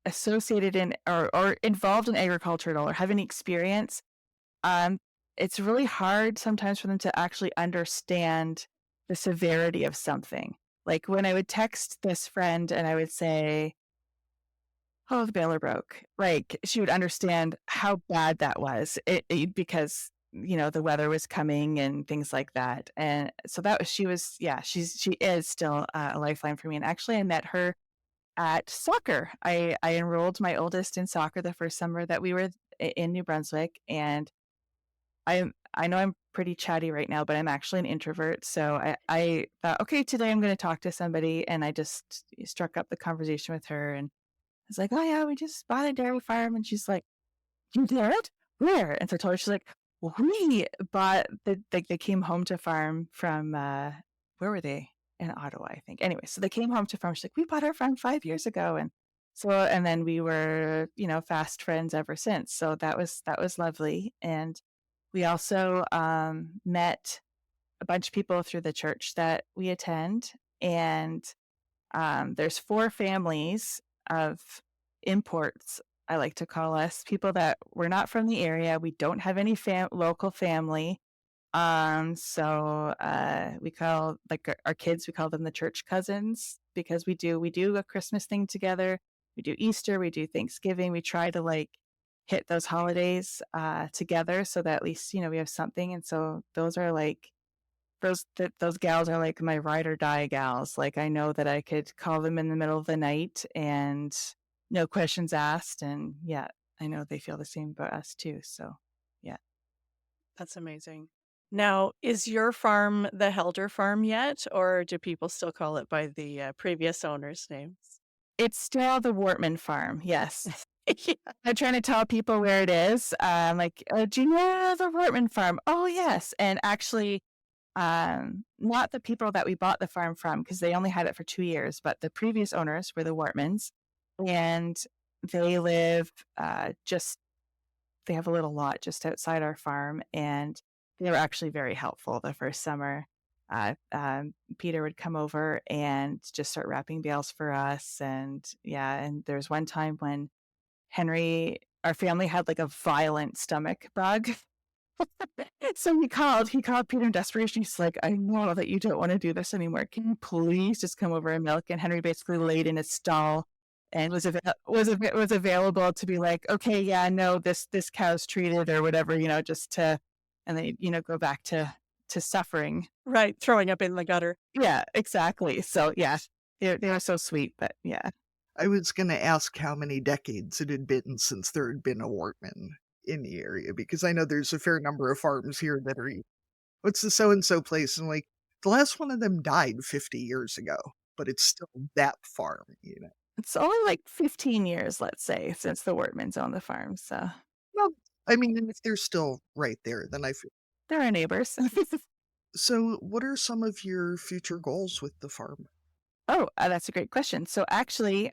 associated in or involved in agriculture at all or have any experience, it's really hard sometimes for them to actually understand the severity of something. Like when I would text this friend and I would say, "Oh, the baler broke," like she would understand how bad that was because the weather was coming and things like that. And so she is still a lifeline for me. And actually, I met her at soccer. I enrolled my oldest in soccer the first summer that we were in New Brunswick, and I know I'm pretty chatty right now, but I'm actually an introvert. So I thought, okay, today I'm going to talk to somebody, and I just struck up the conversation with her, and I was like, "Oh yeah, we just bought a dairy farm," and she's like, "You did? Where?" And so I told her, she's like, "We bought they came home to farm from where were they? In Ottawa, I think. Anyway, so they came home to farm. She's like, "We bought our farm 5 years ago," and then we were fast friends ever since. So that was lovely. And we also met a bunch of people through the church that we attend, and there's 4 families of imports, I like to call us, people that we're not from the area. We don't have any local family. So we call our kids, we call them the church cousins, because we do a Christmas thing together. We do Easter, we do Thanksgiving. We try to hit those holidays together so that at least, we have something. And so those are those gals are like my ride or die gals. Like, I know that I could call them in the middle of the night and no questions asked. And yeah, I know they feel the same about us too. So yeah. That's amazing. Now, is your farm the Helder farm yet, or do people still call it by the previous owner's names? It's still the Wortman farm. Yes. Yeah. I'm trying to tell people where it is. Do you know the Wortman farm? Oh, yes. And actually, not the people that we bought the farm from, because they only had it for 2 years, but the previous owners were the Wortmans. and they live they have a little lot just outside our farm, and they were actually very helpful the first summer. Peter would come over and just start wrapping bales for us. And yeah, and there's one time when our family had like a violent stomach bug. So he called Peter in desperation. He's like, I know that you don't want to do this anymore. Can you please just come over and milk? And Henry basically laid in his stall and was available to be like, okay, yeah, no, this cow's treated or whatever, just to, and then, go back to suffering. Right. Throwing up in the gutter. Yeah, exactly. So yeah, they were so sweet, but yeah. I was going to ask how many decades it had been since there had been a Wortman in the area, because I know there's a fair number of farms here that are, what's the so-and-so place? And like, the last one of them died 50 years ago, but it's still that farm, It's only like 15 years, let's say, since the Wortmans own the farm. So Well, I mean, and if they're still right there, then I feel. they're our neighbors. So, what are some of your future goals with the farm? Oh, that's a great question. So actually,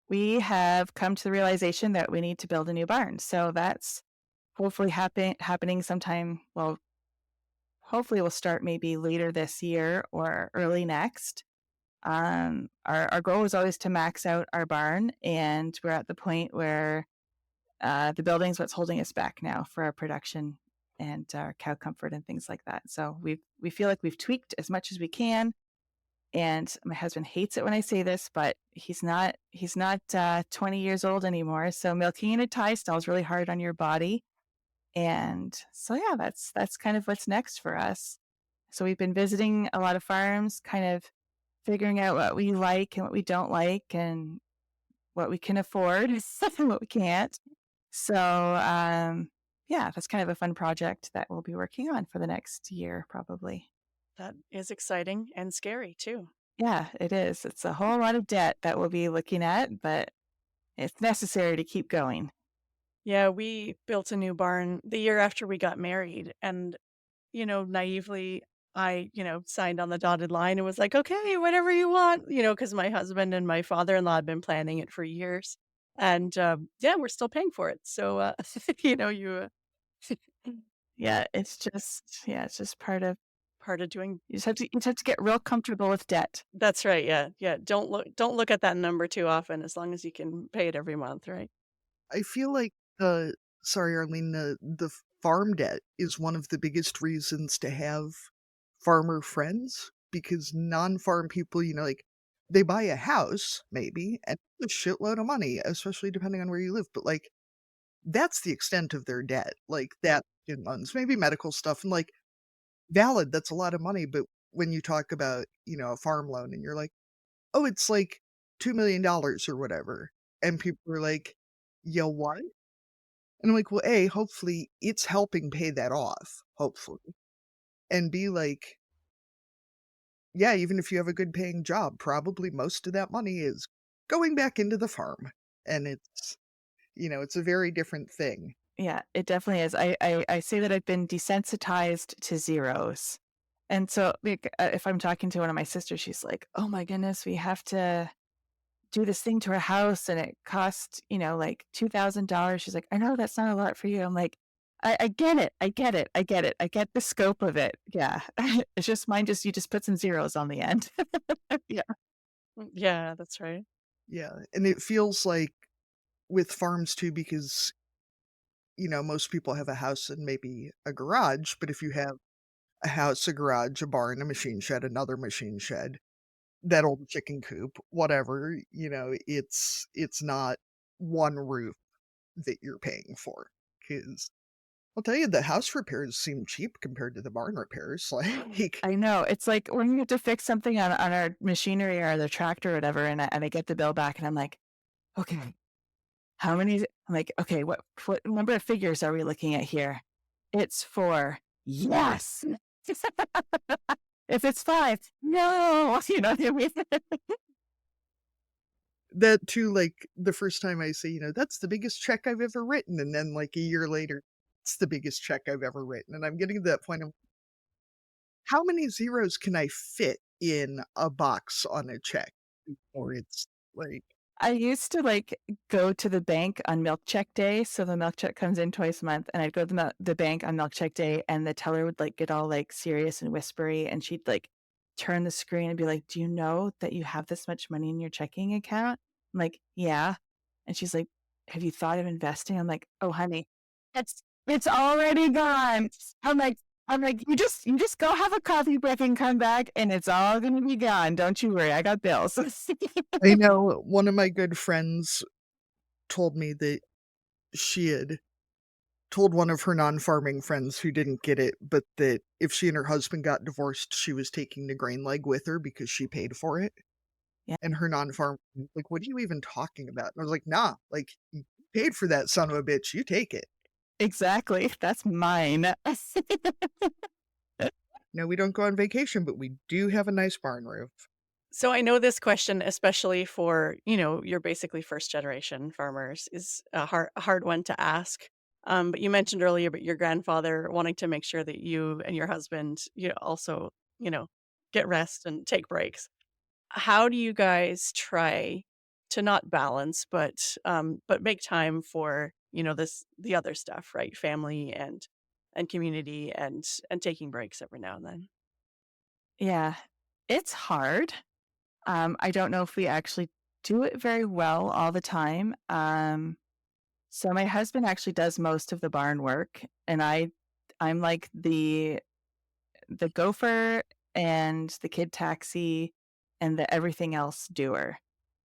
we have come to the realization that we need to build a new barn. So that's hopefully happening sometime. Well, hopefully we'll start maybe later this year or early next. Our goal is always to max out our barn, and we're at the point where the building's what's holding us back now for our production and our cow comfort and things like that. So we feel like we've tweaked as much as we can. And my husband hates it when I say this, but he's not 20 years old anymore. So milking in a tie stall is really hard on your body. And so yeah, that's kind of what's next for us. So we've been visiting a lot of farms, kind of figuring out what we like and what we don't like and what we can afford and what we can't. So yeah, that's kind of a fun project that we'll be working on for the next year, probably. That is exciting and scary too. Yeah, it is. It's a whole lot of debt that we'll be looking at, but it's necessary to keep going. Yeah, we built a new barn the year after we got married. And, naively, I, signed on the dotted line and was like, okay, whatever you want, because my husband and my father-in-law had been planning it for years. And yeah, we're still paying for it. So, you Yeah, it's just part of doing. you just have to get real comfortable with debt. That's right. Yeah. Yeah. Don't look at that number too often, as long as you can pay it every month, right? I feel like sorry, Arlene, the farm debt is one of the biggest reasons to have farmer friends, because non-farm people, like, they buy a house maybe and a shitload of money, especially depending on where you live, but like, that's the extent of their debt. Like, that in loans, maybe medical stuff, and like, valid, that's a lot of money. But when you talk about, a farm loan and you're like, oh, it's like $2 million or whatever, and people are like, yeah, what? And I'm like, well, A, hopefully it's helping pay that off, hopefully. And B, like, yeah, even if you have a good paying job, probably most of that money is going back into the farm. And it's a very different thing. Yeah, it definitely is. I say that I've been desensitized to zeros. And so like, if I'm talking to one of my sisters, she's like, oh my goodness, we have to do this thing to our house and it cost, like $2,000. She's like, I know that's not a lot for you. I'm like, I get it. I get it. I get it. I get the scope of it. Yeah. It's just mine. You just put some zeros on the end. Yeah. Yeah, that's right. Yeah. And it feels like with farms too, because, most people have a house and maybe a garage, but if you have a house, a garage, a barn, a machine shed, another machine shed, that old chicken coop, whatever, it's not one roof that you're paying for. Because I'll tell you, the house repairs seem cheap compared to the barn repairs. Like, I know. It's like when you have to fix something on our machinery or the tractor or whatever, and I get the bill back and I'm like, okay, how many? I'm like, okay, what number of figures are we looking at here? It's 4. Yes. If it's 5, no. You know what I mean? that too, like, the first time I say, that's the biggest check I've ever written, and then like a year later, it's the biggest check I've ever written. And I'm getting to that point of, how many zeros can I fit in a box on a check before it's like, I used to like go to the bank on milk check day. So the milk check comes in twice a month, and I'd go to the bank on milk check day, and the teller would like get all like serious and whispery, and she'd like turn the screen and be like, "Do you know that you have this much money in your checking account?" I'm like, "Yeah," and she's like, "Have you thought of investing?" I'm like, "Oh, honey, it's already gone." I'm like, you just go have a coffee break and come back, and it's all gonna be gone. Don't you worry, I got bills. I know one of my good friends told me that she had told one of her non-farming friends who didn't get it, but that if she and her husband got divorced, she was taking the grain leg with her because she paid for it. Yeah, And her non-farm like, "What are you even talking about?" And I was like, "Nah, like, you paid for that son of a bitch, you take it." exactly. That's mine. No, we don't go on vacation, but we do have a nice barn roof. So I know this question, especially for, you're basically first generation farmers, is a hard one to ask. But you mentioned earlier about your grandfather wanting to make sure that you and your husband, also, you know, get rest and take breaks. How do you guys try to not balance, but make time for, the other stuff, right? Family and community and taking breaks every now and then. Yeah, it's hard. I don't know if we actually do it very well all the time. So my husband actually does most of the barn work, and I'm like the gopher and the kid taxi and the everything else doer.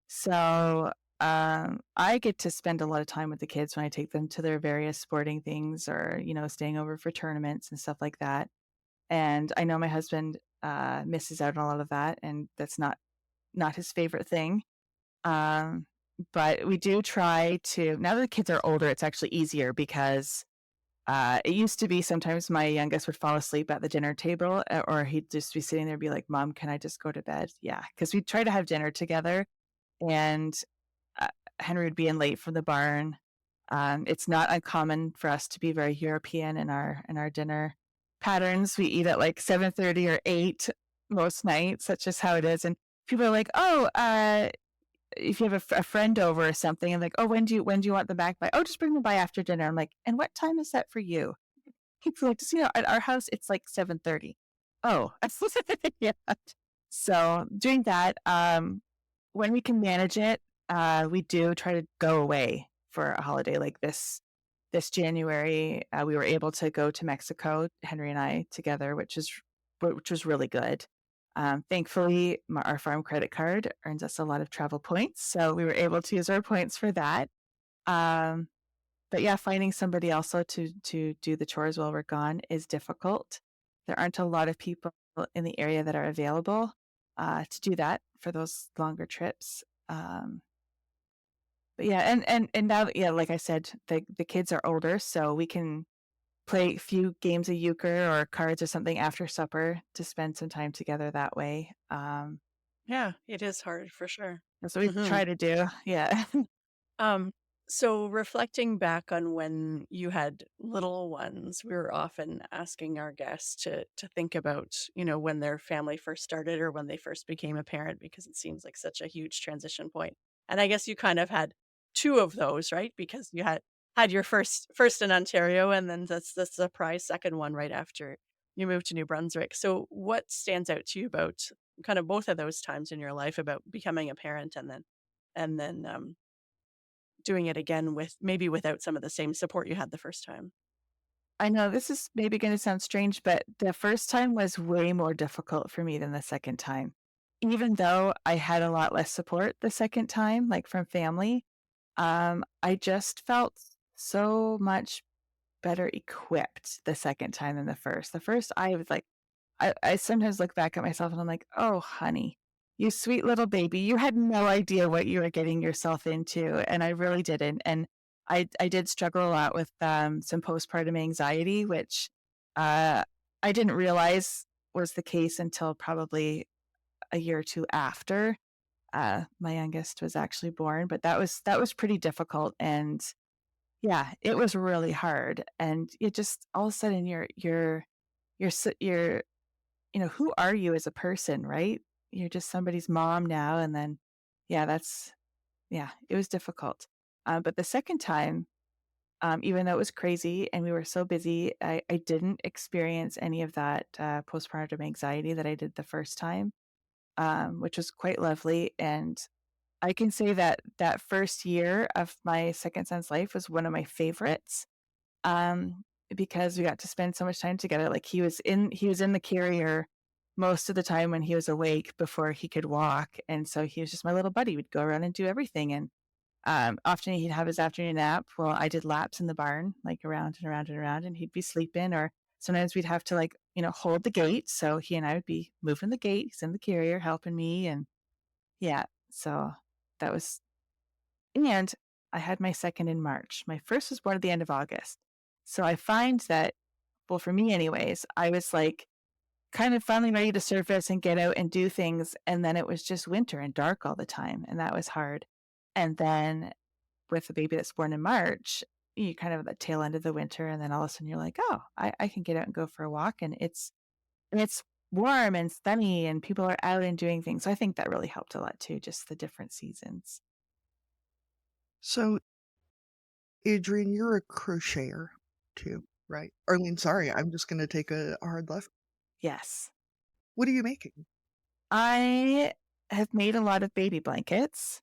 So I get to spend a lot of time with the kids when I take them to their various sporting things or, staying over for tournaments and stuff like that. And I know my husband misses out on a lot of that, and that's not his favorite thing. Um, but we do try to, now that the kids are older, it's actually easier because it used to be sometimes my youngest would fall asleep at the dinner table, or he'd just be sitting there and be like, "Mom, can I just go to bed?" Yeah, because we try to have dinner together, and uh, Henry would be in late from the barn. It's not uncommon for us to be very European in our dinner patterns. We eat at like 7:30 or 8 most nights. That's just how it is. And people are like, "Oh, if you have a friend over or something," and like, "Oh, when do you want them back by?" "Oh, just bring them by after dinner." I'm like, "And what time is that for you?" People are like, "Just, at our house, it's like 7:30." Oh, yeah. So doing that, when we can manage it, we do try to go away for a holiday like this January. We were able to go to Mexico, Henry and I together, which was really good. Thankfully, our farm credit card earns us a lot of travel points, so we were able to use our points for that. Um, but yeah, finding somebody also to do the chores while we're gone is difficult. There aren't a lot of people in the area that are available to do that for those longer trips. But yeah, and now, yeah, like I said, the kids are older, so we can play a few games of euchre or cards or something after supper to spend some time together that way. Yeah, it is hard for sure. That's what we Hmm. try to do. Yeah. Um, so reflecting back on when you had little ones, we were often asking our guests to think about, when their family first started or when they first became a parent, because it seems like such a huge transition point. And I guess you kind of had two of those, right? Because you had your first in Ontario, and then that's the surprise second one right after you moved to New Brunswick. So what stands out to you about kind of both of those times in your life about becoming a parent and then doing it again with maybe without some of the same support you had the first time? I know this is maybe going to sound strange, but the first time was way more difficult for me than the second time. Even though I had a lot less support the second time, like from family, I just felt so much better equipped the second time than the first. The first, I was like, I sometimes look back at myself and I'm like, "Oh, honey, you sweet little baby, you had no idea what you were getting yourself into." And I really didn't. And I did struggle a lot with some postpartum anxiety, which uh, I didn't realize was the case until probably a year or two after my youngest was actually born. But that was pretty difficult, and yeah, it was really hard. And it just all of a sudden you're who are you as a person, right? You're just somebody's mom now, and then, yeah, Yeah, it was difficult. But the second time, even though it was crazy and we were so busy, I didn't experience any of that postpartum anxiety that I did the first time, which was quite lovely. And I can say that that first year of my second son's life was one of my favorites, um, because we got to spend so much time together. Like he was in the carrier most of the time when he was awake before he could walk, and so he was just my little buddy. We'd go around and do everything, and often he'd have his afternoon nap. Well, I did laps in the barn, like around and around and around, and he'd be sleeping. Or sometimes we'd have to hold the gate. So he and I would be moving the gate. He's in the carrier helping me, and yeah. So that was, and I had my second in March. My first was born at the end of August. So I find that, well, for me anyways, I was like kind of finally ready to surface and get out and do things. And then it was just winter and dark all the time. And that was hard. And then with a baby that's born in March, you kind of at the tail end of the winter. And then all of a sudden you're like, oh, I can get out and go for a walk. And it's warm and sunny and people are out and doing things. So I think that really helped a lot too, just the different seasons. So, Adrienne, you're a crocheter too, right? Arlene, sorry, I'm just going to take a hard left. Yes. What are you making? I have made a lot of baby blankets.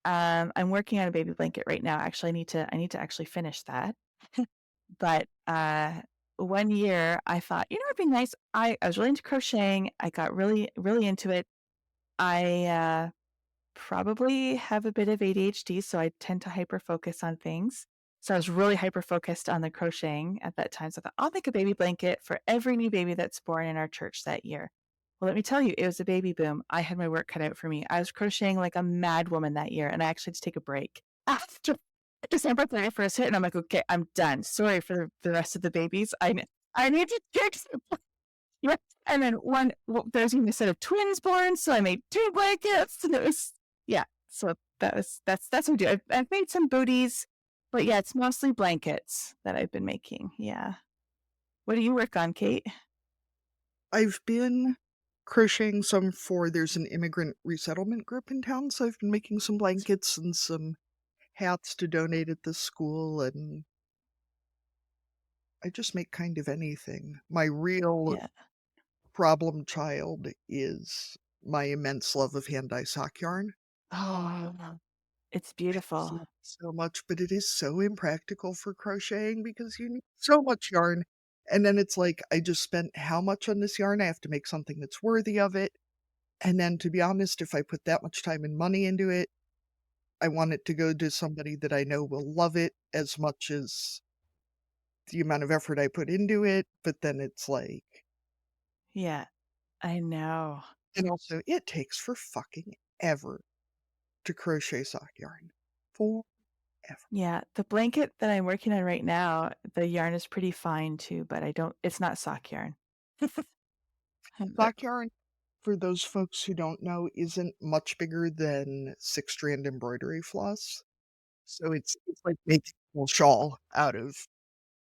I'm working on a baby blanket right now. Actually, I need to actually finish that. But one year I thought, it'd be nice. I was really into crocheting. I got really, really into it. I probably have a bit of ADHD, so I tend to hyper focus on things. So I was really hyper focused on the crocheting at that time. So I thought, I'll make a baby blanket for every new baby that's born in our church that year. Well, let me tell you, it was a baby boom. I had my work cut out for me. I was crocheting like a mad woman that year, and I actually had to take a break after December 31st hit, and I'm like, okay, I'm done. Sorry for the rest of the babies. I need to take some. Yeah. And then there's even a set of twins born, so I made 2 blankets, and it was, yeah. So that's what I do. I've made some booties, but yeah, it's mostly blankets that I've been making. Yeah. What do you work on, Kate? I've been crocheting some there's an immigrant resettlement group in town, so I've been making some blankets and some hats to donate at the school, and I just make kind of anything. My real Yeah. problem child is my immense love of hand-dye sock yarn. Oh, it's I love beautiful. it so much, but it is so impractical for crocheting because you need so much yarn. And then it's like, I just spent how much on this yarn? I have to make something that's worthy of it. And then, to be honest, if I put that much time and money into it, I want it to go to somebody that I know will love it as much as the amount of effort I put into it. But then it's like, Yeah, I know. and also, it takes for fucking ever to crochet sock yarn. Forever. Yeah, the blanket that I'm working on right now, the yarn is pretty fine too, but it's not sock yarn. But Sock yarn, for those folks who don't know, isn't much bigger than 6-strand embroidery floss. So it's like making a whole shawl out of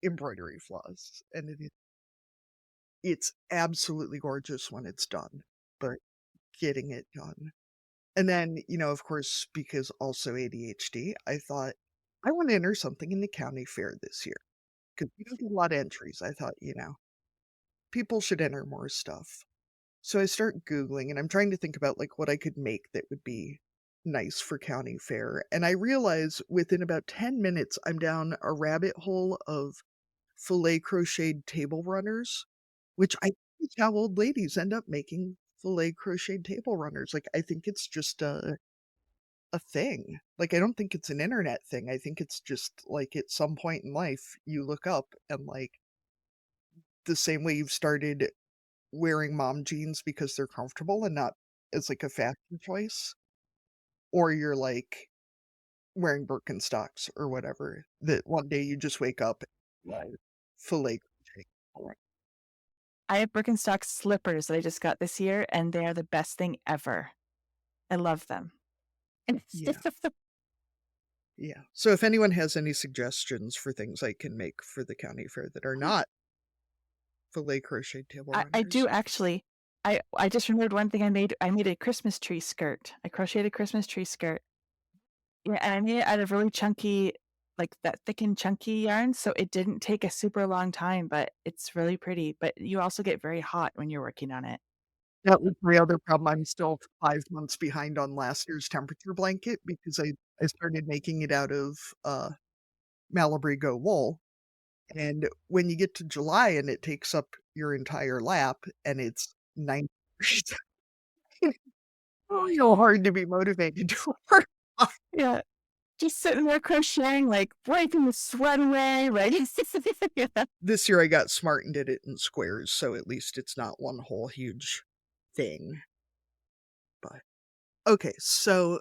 embroidery floss, and it's absolutely gorgeous when it's done, but getting it done. And then, of course, because also ADHD, I thought, I want to enter something in the county fair this year because we don't get a lot of entries. I thought, people should enter more stuff. So I start Googling and I'm trying to think about like what I could make that would be nice for county fair. And I realize within about 10 minutes, I'm down a rabbit hole of filet crocheted table runners, which I think is how old ladies end up making filet crocheted table runners. Like, I think it's just a thing. Like, I don't think it's an internet thing. I think it's just like at some point in life, you look up and like the same way you've started wearing mom jeans because they're comfortable and not as like a fashion choice, or you're like wearing Birkenstocks or whatever, that one day you just wake up and filet crochet. Alright. I have Birkenstock slippers that I just got this year, and they are the best thing ever. I love them. And Yeah. Yeah. So if anyone has any suggestions for things I can make for the county fair that are not filet crochet table I do runners. actually. I just remembered one thing I made. I made a Christmas tree skirt. I crocheted a Christmas tree skirt. Yeah, and I made it out of really chunky, like that thick and chunky yarn, so it didn't take a super long time, but it's really pretty. But you also get very hot when you're working on it. That was my other problem. I'm still 5 months behind on last year's temperature blanket because I started making it out of, Malabrigo wool, and when you get to July and it takes up your entire lap and it's 90 degrees, it's real hard to be motivated to work. Yeah, just sitting there crocheting, like wiping the sweat away, like yeah. This year I got smart and did it in squares, so at least it's not one whole huge thing. But okay, so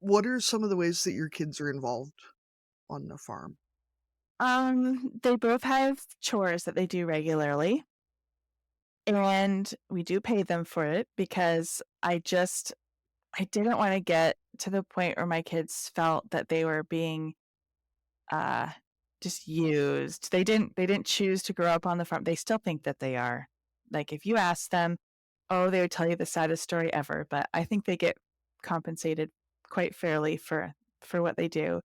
what are some of the ways that your kids are involved on the farm? They both have chores that they do regularly, and we do pay them for it because I didn't want to get to the point where my kids felt that they were being uh just used. They didn't choose to grow up on the farm. They still think that they are. Like if you ask them, oh, they would tell you the saddest story ever, but I think they get compensated quite fairly for what they do.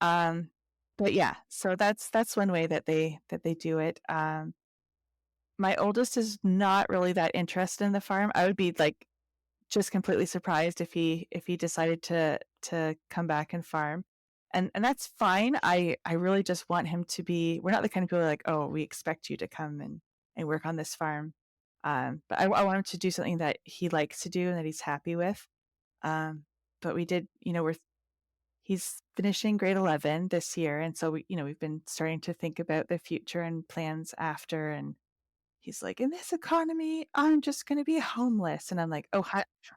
Um but yeah, so that's one way that they do it. My oldest is not really that interested in the farm. I would be like just completely surprised if he decided to come back and farm. And that's fine. I really just want him to be, we're not the kind of people like, oh, we expect you to come and work on this farm. But I want him to do something that he likes to do and that he's happy with. But we did, he's finishing grade 11 this year. And so we've been starting to think about the future and plans after. And he's like, in this economy, I'm just going to be homeless. And I'm like, oh,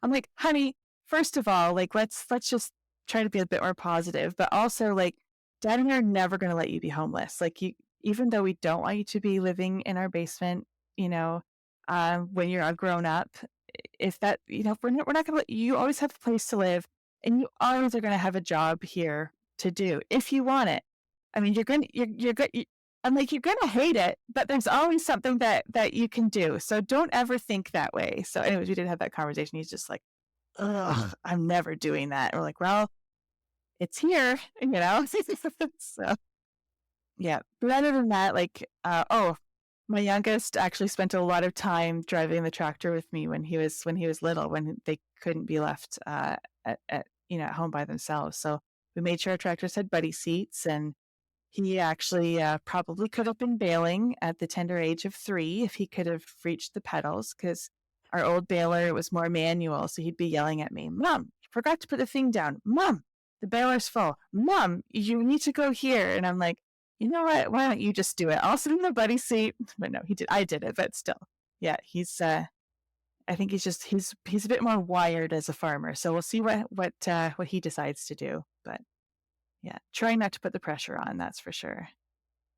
I'm like, honey, first of all, like, let's just try to be a bit more positive. But also, like, Dad and I are never going to let you be homeless. Like, even though we don't want you to be living in our basement, when you're a grown up, if that, we're not going to let you always have a place to live, and you always are going to have a job here to do if you want it. I mean, you're good. I'm like, you're gonna hate it, but there's always something that you can do. So don't ever think that way. So, anyways, we did have that conversation. He's just like, ugh, I'm never doing that. And we're like, well, it's here, so yeah. But other than that, like, my youngest actually spent a lot of time driving the tractor with me when he was little, when they couldn't be left at home by themselves. So we made sure our tractors had buddy seats, and he actually probably could have been bailing at the tender age of 3 if he could have reached the pedals, because our old baler was more manual. So he'd be yelling at me, Mom, forgot to put the thing down. Mom, the baler's full. Mom, you need to go here. And I'm like, you know what? Why don't you just do it? I'll sit in the buddy seat. But no, he did. I did it, but still. Yeah, I think he's a bit more wired as a farmer. So we'll see what he decides to do. But yeah, trying not to put the pressure on, that's for sure.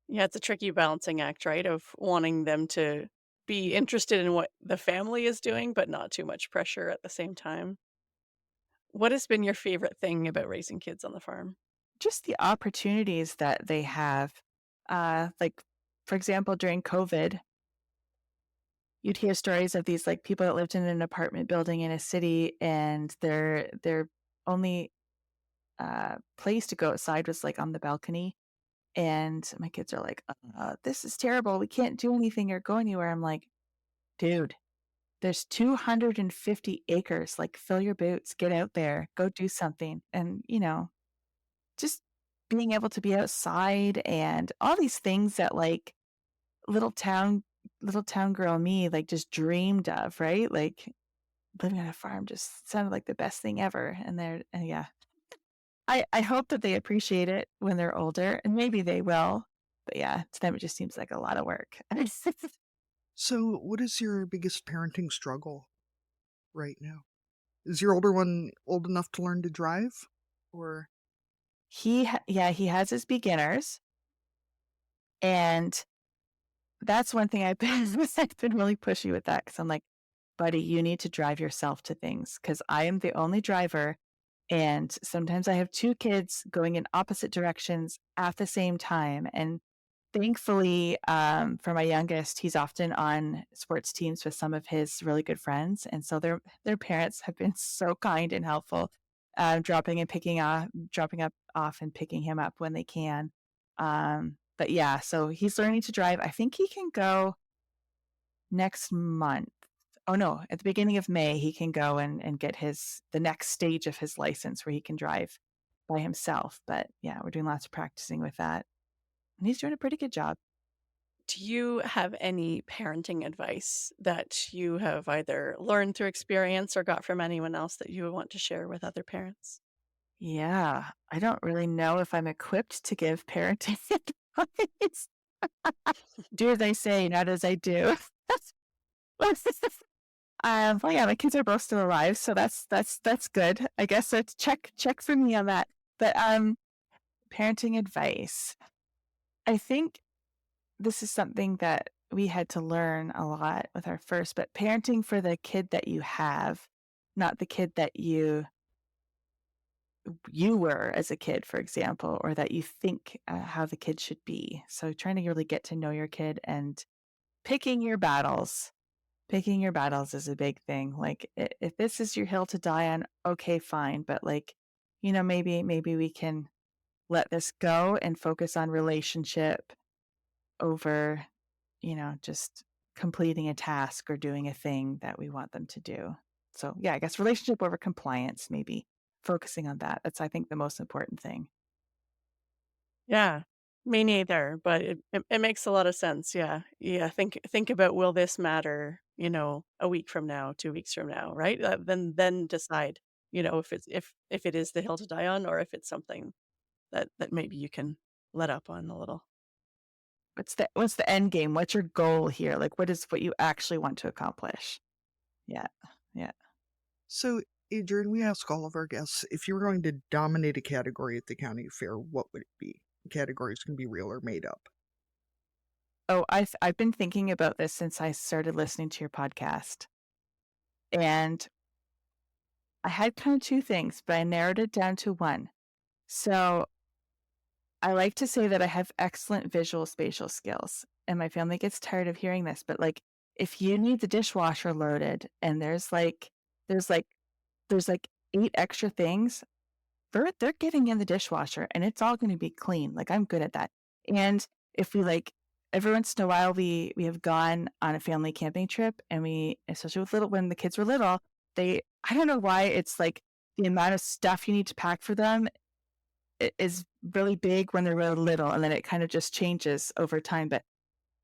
Yeah, it's a tricky balancing act, right? Of wanting them to be interested in what the family is doing, but not too much pressure at the same time. What has been your favorite thing about raising kids on the farm? Just the opportunities that they have. Like, for example, during COVID, you'd hear stories of these like people that lived in an apartment building in a city, and their only place to go outside was like on the balcony. And my kids are like, this is terrible. We can't do anything or go anywhere. I'm like, dude, there's 250 acres. Like, fill your boots, get out there, go do something. And, just being able to be outside and all these things that like little town girl me like just dreamed of, right? Like living on a farm just sounded like the best thing ever. And yeah, I hope that they appreciate it when they're older, and maybe they will. But yeah, to them it just seems like a lot of work. So, what is your biggest parenting struggle right now? Is your older one old enough to learn to drive? Or He has his beginners, and that's one thing I've been I've been really pushy with that, because I'm like, buddy, you need to drive yourself to things, because I am the only driver. And sometimes I have 2 kids going in opposite directions at the same time. And thankfully, for my youngest, he's often on sports teams with some of his really good friends. And so their parents have been so kind and helpful dropping up off and picking him up when they can. But yeah, so he's learning to drive. I think he can go next month. Oh no, at the beginning of May, he can go and get the next stage of his license where he can drive by himself. But yeah, we're doing lots of practicing with that. And he's doing a pretty good job. Do you have any parenting advice that you have either learned through experience or got from anyone else that you would want to share with other parents? Yeah, I don't really know if I'm equipped to give parenting advice. Do as I say, not as I do. Well, yeah, my kids are both still alive, so that's good. I guess it's check for me on that. But parenting advice. I think this is something that we had to learn a lot with our first, but parenting for the kid that you have, not the kid that you were as a kid, for example, or that you think how the kid should be. So trying to really get to know your kid and picking your battles. Picking your battles is a big thing. Like if this is your hill to die on, okay, fine. But like, maybe we can let this go and focus on relationship over, just completing a task or doing a thing that we want them to do. So yeah, I guess relationship over compliance, maybe focusing on that. That's, I think, the most important thing. Yeah, me neither, but it makes a lot of sense. Yeah. Yeah. Think about, will this matter, a week from now, 2 weeks from now, right? Then decide, if it is the hill to die on, or if it's something that maybe you can let up on a little. What's the end game? What's your goal here? Like what you actually want to accomplish? Yeah. Yeah. So, Adrienne, we ask all of our guests, if you were going to dominate a category at the county fair, what would it be? Categories can be real or made up. Oh, I've been thinking about this since I started listening to your podcast. And I had kind of two things, but I narrowed it down to one. So I like to say that I have excellent visual spatial skills, and my family gets tired of hearing this, but like if you need the dishwasher loaded and there's like there's like 8 extra things, they're getting in the dishwasher and it's all going to be clean. Like I'm good at that. And if we every once in a while we have gone on a family camping trip, and we, especially with when the kids were little, I don't know why, it's like the amount of stuff you need to pack for them is really big when they're really little, and then it kind of just changes over time. But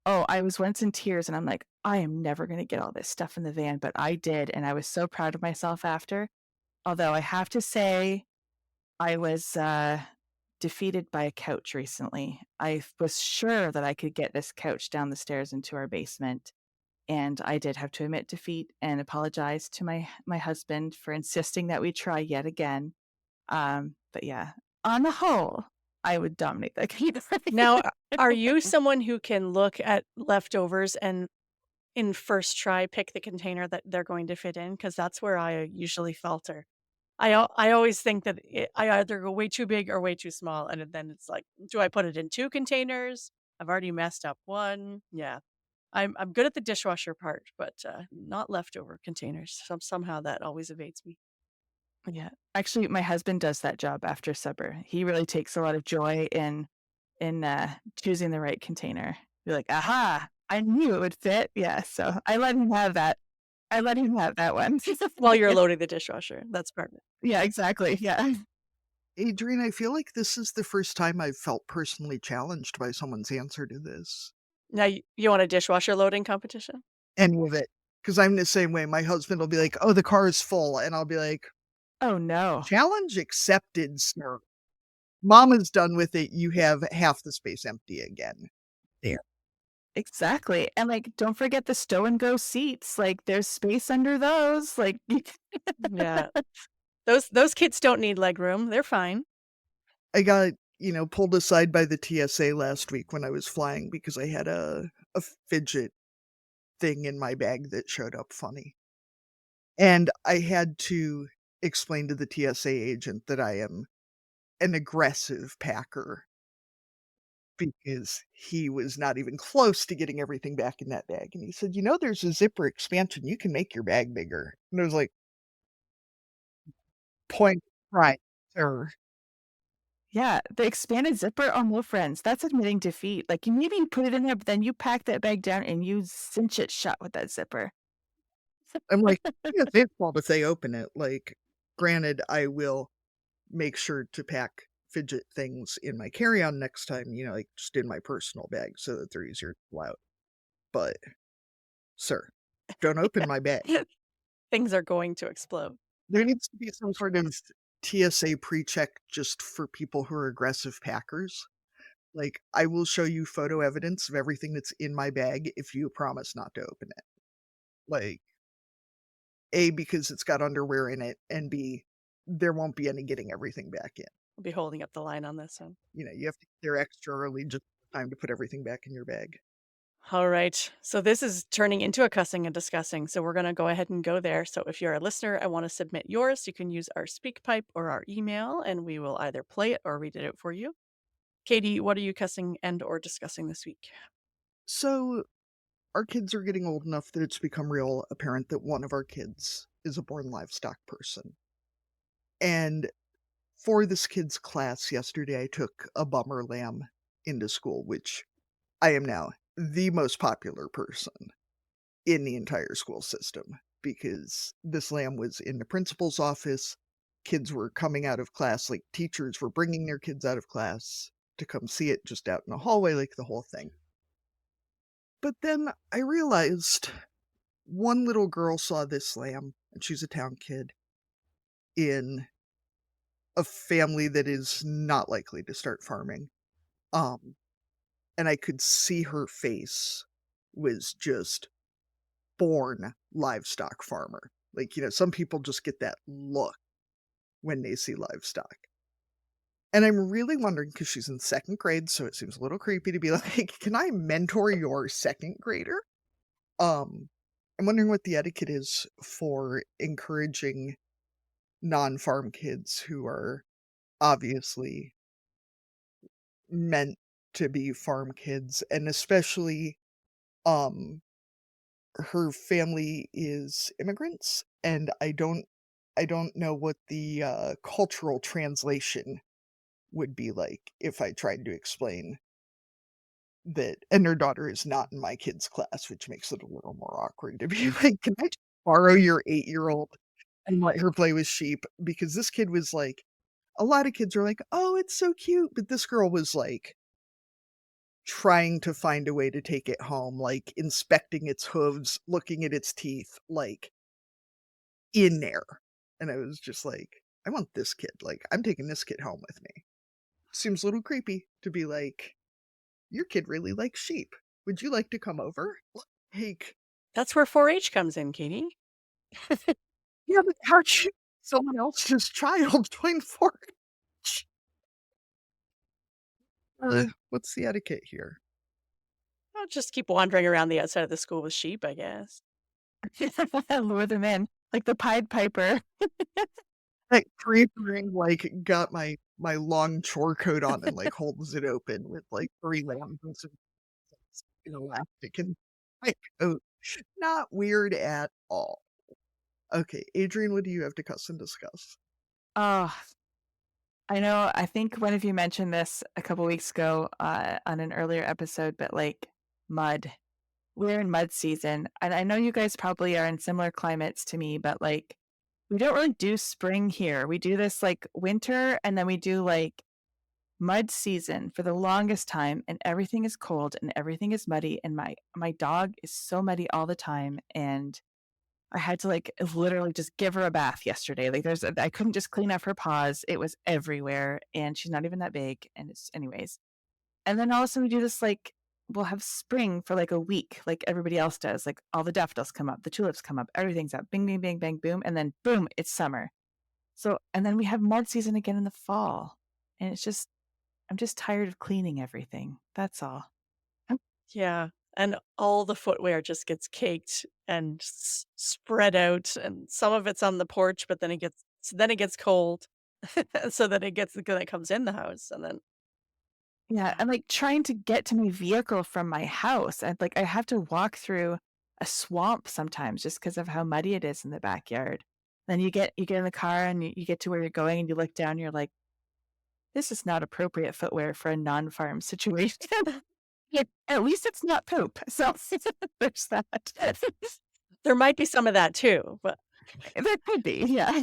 I was once in tears, and I'm like, I am never going to get all this stuff in the van, but I did, and I was so proud of myself after. Although I have to say, I was defeated by a couch recently. I was sure that I could get this couch down the stairs into our basement, and I did have to admit defeat and apologize to my husband for insisting that we try yet again. But yeah, on the whole, I would dominate that category. Now, are you someone who can look at leftovers and in first try pick the container that they're going to fit in? Because that's where I usually falter. I always think that I either go way too big or way too small, and then it's like, do I put it in 2 containers? I've already messed up one. Yeah. I'm good at the dishwasher part, but not leftover containers. Somehow that always evades me. Yeah, actually, my husband does that job after supper. He really takes a lot of joy in choosing the right container. Be like, aha, I knew it would fit. Yeah, so I let him have that. I let him have that one. While you're loading the dishwasher. That's perfect. Yeah, exactly. Yeah. Adrienne, I feel like this is the first time I've felt personally challenged by someone's answer to this. Now, you want a dishwasher loading competition? Any of it. Because I'm the same way. My husband will be like, oh, the car is full. And I'll be like, oh, no. Challenge accepted, sir. Mama's done with it. You have half the space empty again. There. Exactly. And like, don't forget the stow and go seats. Like there's space under those. Like yeah. Those kids don't need leg room. They're fine. I got, pulled aside by the TSA last week when I was flying because I had a fidget thing in my bag that showed up funny. And I had to explain to the TSA agent that I am an aggressive packer, because he was not even close to getting everything back in that bag. And he said, there's a zipper expansion. You can make your bag bigger. And I was like, point Right. Sure. Yeah, the expanded zipper, oh, no friends. That's admitting defeat. Like, you maybe you put it in there, but then you pack that bag down and you cinch it shut with that zipper. I'm like, yeah, their fault if they open it. Like, granted, I will make sure to pack fidget things in my carry-on next time, like just in my personal bag so that they're easier to pull out. But, sir, don't open my bag. Things are going to explode. There needs to be some sort of TSA pre-check just for people who are aggressive packers. Like, I will show you photo evidence of everything that's in my bag if you promise not to open it. Like, A, because it's got underwear in it, and B, there won't be any getting everything back in. I'll be holding up the line on this one. You have to get there extra early just in time to put everything back in your bag. All right. So this is turning into a cussing and discussing. So we're going to go ahead and go there. So if you're a listener and want to submit yours, you can use our SpeakPipe or our email, and we will either play it or read it out for you. Katie, what are you cussing and or discussing this week? So, our kids are getting old enough that it's become real apparent that one of our kids is a born livestock person. And for this kid's class yesterday, I took a bummer lamb into school, which I am now the most popular person in the entire school system because this lamb was in the principal's office. Kids were coming out of class, like teachers were bringing their kids out of class to come see it just out in the hallway, like the whole thing. But then I realized one little girl saw this lamb, and she's a town kid, in a family that is not likely to start farming. And I could see her face was just born livestock farmer. Like, some people just get that look when they see livestock. And I'm really wondering, because she's in second grade, so it seems a little creepy to be like, can I mentor your second grader? I'm wondering what the etiquette is for encouraging non-farm kids who are obviously meant to be farm kids, and especially, her family is immigrants, and I don't know what the cultural translation would be like if I tried to explain that, and her daughter is not in my kid's class, which makes it a little more awkward to be like, "Can I just borrow your 8-year-old and let her play with sheep?" Because this kid was like, a lot of kids are like, "Oh, it's so cute," but this girl was like trying to find a way to take it home, like inspecting its hooves, looking at its teeth, like in there. And I was just like, I want this kid. Like, I'm taking this kid home with me. Seems a little creepy to be like, your kid really likes sheep. Would you like to come over? Like, That's where 4-H comes in, Katie. yeah, but how'd you someone else's child join 4-H? What's the etiquette here? I'll just keep wandering around the outside of the school with sheep, I guess. Lure them in, like the Pied Piper. Like creepering, like got my long chore coat on and like holds it open with like 3 lambs and some elastic and my coat. Not weird at all. Okay, Adrienne, what do you have to cuss and discuss? Oh, I know. I think one of you mentioned this a couple weeks ago on an earlier episode, but like mud. We're in mud season. And I know you guys probably are in similar climates to me, but like we don't really do spring here. We do this like winter and then we do like mud season for the longest time, and everything is cold and everything is muddy, and my dog is so muddy all the time, and I had to like literally just give her a bath yesterday. Like I couldn't just clean off her paws. It was everywhere, and she's not even that big, and it's anyways. And then all of a sudden we do this like we'll have spring for like a week, like everybody else does. Like all the daffodils come up, the tulips come up, everything's up, bing, bing, bang, bang, boom, and then boom, it's summer. So and then we have mud season again in the fall, and it's just I'm just tired of cleaning everything. That's all. Yeah. And all the footwear just gets caked and spread out, and some of it's on the porch, but then it gets cold, so then it comes in the house, and then Yeah, and like trying to get to my vehicle from my house, and like I have to walk through a swamp sometimes just because of how muddy it is in the backyard. Then you get in the car and you get to where you're going and you look down and you're like, this is not appropriate footwear for a non-farm situation. At least it's not poop. So there's that. There might be some of that too, but There could be, yeah.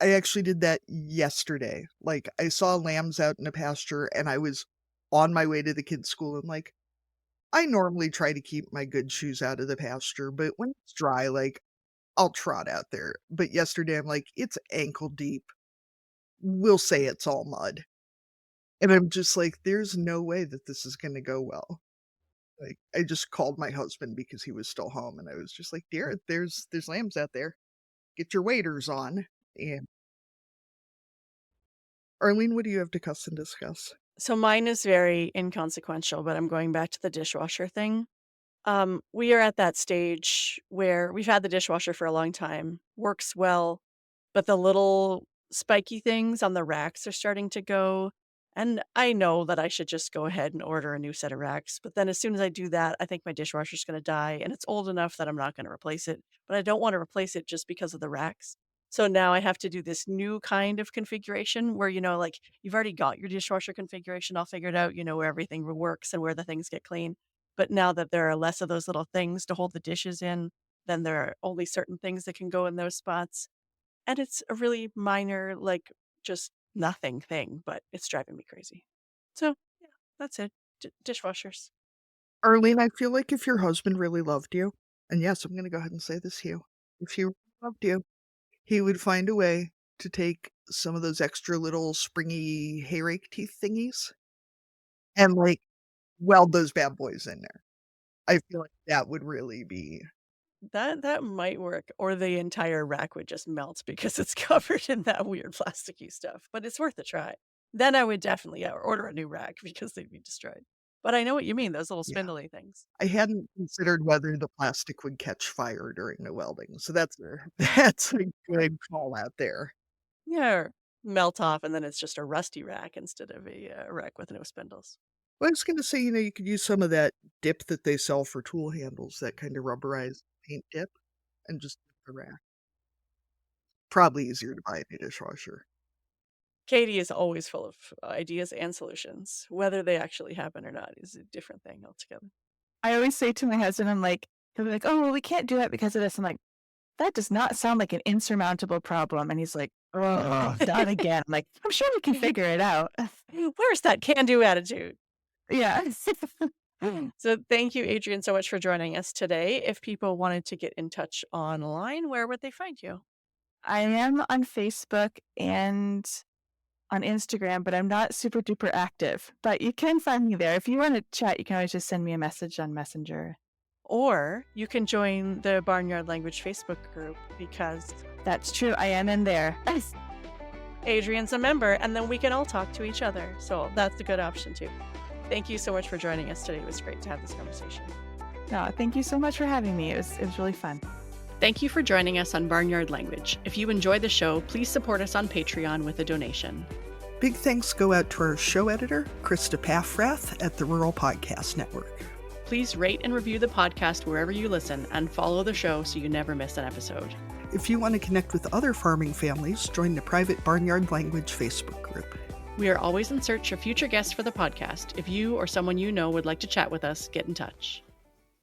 I actually did that yesterday. Like, I saw lambs out in a pasture, and I was on my way to the kids' school, and, like, I normally try to keep my good shoes out of the pasture, but when it's dry, like, I'll trot out there. But yesterday, I'm like, "It's ankle deep. We'll say it's all mud." And I'm just like, "There's no way that this is gonna go well." Like, I just called my husband because he was still home, and I was just like, "Dear, there's lambs out there. Get your waders on." And Arlene, what do you have to cuss and discuss? so mine is very inconsequential, but I'm going back to the dishwasher thing. We are at that stage where we've had the dishwasher for a long time, works well, but the little spiky things on the racks are starting to go. And I know that I should just go ahead and order a new set of racks. But then as soon as I do that, I think my dishwasher's going to die. And it's old enough that I'm not going to replace it. But I don't want to replace it just because of the racks. So now I have to do this new kind of configuration where, like you've already got your dishwasher configuration all figured out, where everything works and where the things get clean. But now that there are less of those little things to hold the dishes in, then there are only certain things that can go in those spots. And it's a really minor, like just nothing thing, but it's driving me crazy. So yeah, that's it. Dishwashers. Arlene, I feel like if your husband really loved you, and yes, I'm gonna go ahead and say this to you, if he really loved you, he would find a way to take some of those extra little springy hay rake teeth thingies and, like, weld those bad boys in there. I feel like that would really be That might work, or the entire rack would just melt because it's covered in that weird plasticky stuff. But it's worth a try. Then I would definitely order a new rack because they'd be destroyed. But I know what you mean, those little yeah. spindly things. I hadn't considered whether the plastic would catch fire during the welding, so that's that's a good call out there. Yeah, or melt off, and then it's just a rusty rack instead of a rack with no spindles. Well, I was gonna say, you could use some of that dip that they sell for tool handles, that kind of rubberized paint dip, and just dip the rack. Probably easier to buy a new dishwasher. Katie is always full of ideas and solutions. Whether they actually happen or not is a different thing altogether. I always say to my husband, he'll be like, oh, well, we can't do that because of this. I'm like, that does not sound like an insurmountable problem. And he's like, oh, not again. I'm like, I'm sure we can figure it out. Where's that can-do attitude? Yeah. So thank you, Adrienne, so much for joining us today. If people wanted to get in touch online, where would they find you? I am on Facebook and on Instagram, but I'm not super duper active. But you can find me there. If you want to chat, you can always just send me a message on Messenger. Or you can join the Barnyard Language Facebook group because That's true. I am in there. Adrienne's a member, and then we can all talk to each other. So that's a good option too. Thank you so much for joining us today. It was great to have this conversation. No, thank you so much for having me. It was really fun. Thank you for joining us on Barnyard Language. If you enjoyed the show, please support us on Patreon with a donation. Big thanks go out to our show editor, Krista Paffrath at the Rural Podcast Network. Please rate and review the podcast wherever you listen and follow the show so you never miss an episode. If you want to connect with other farming families, join the private Barnyard Language Facebook group. We are always in search of future guests for the podcast. If you or someone you know would like to chat with us, get in touch.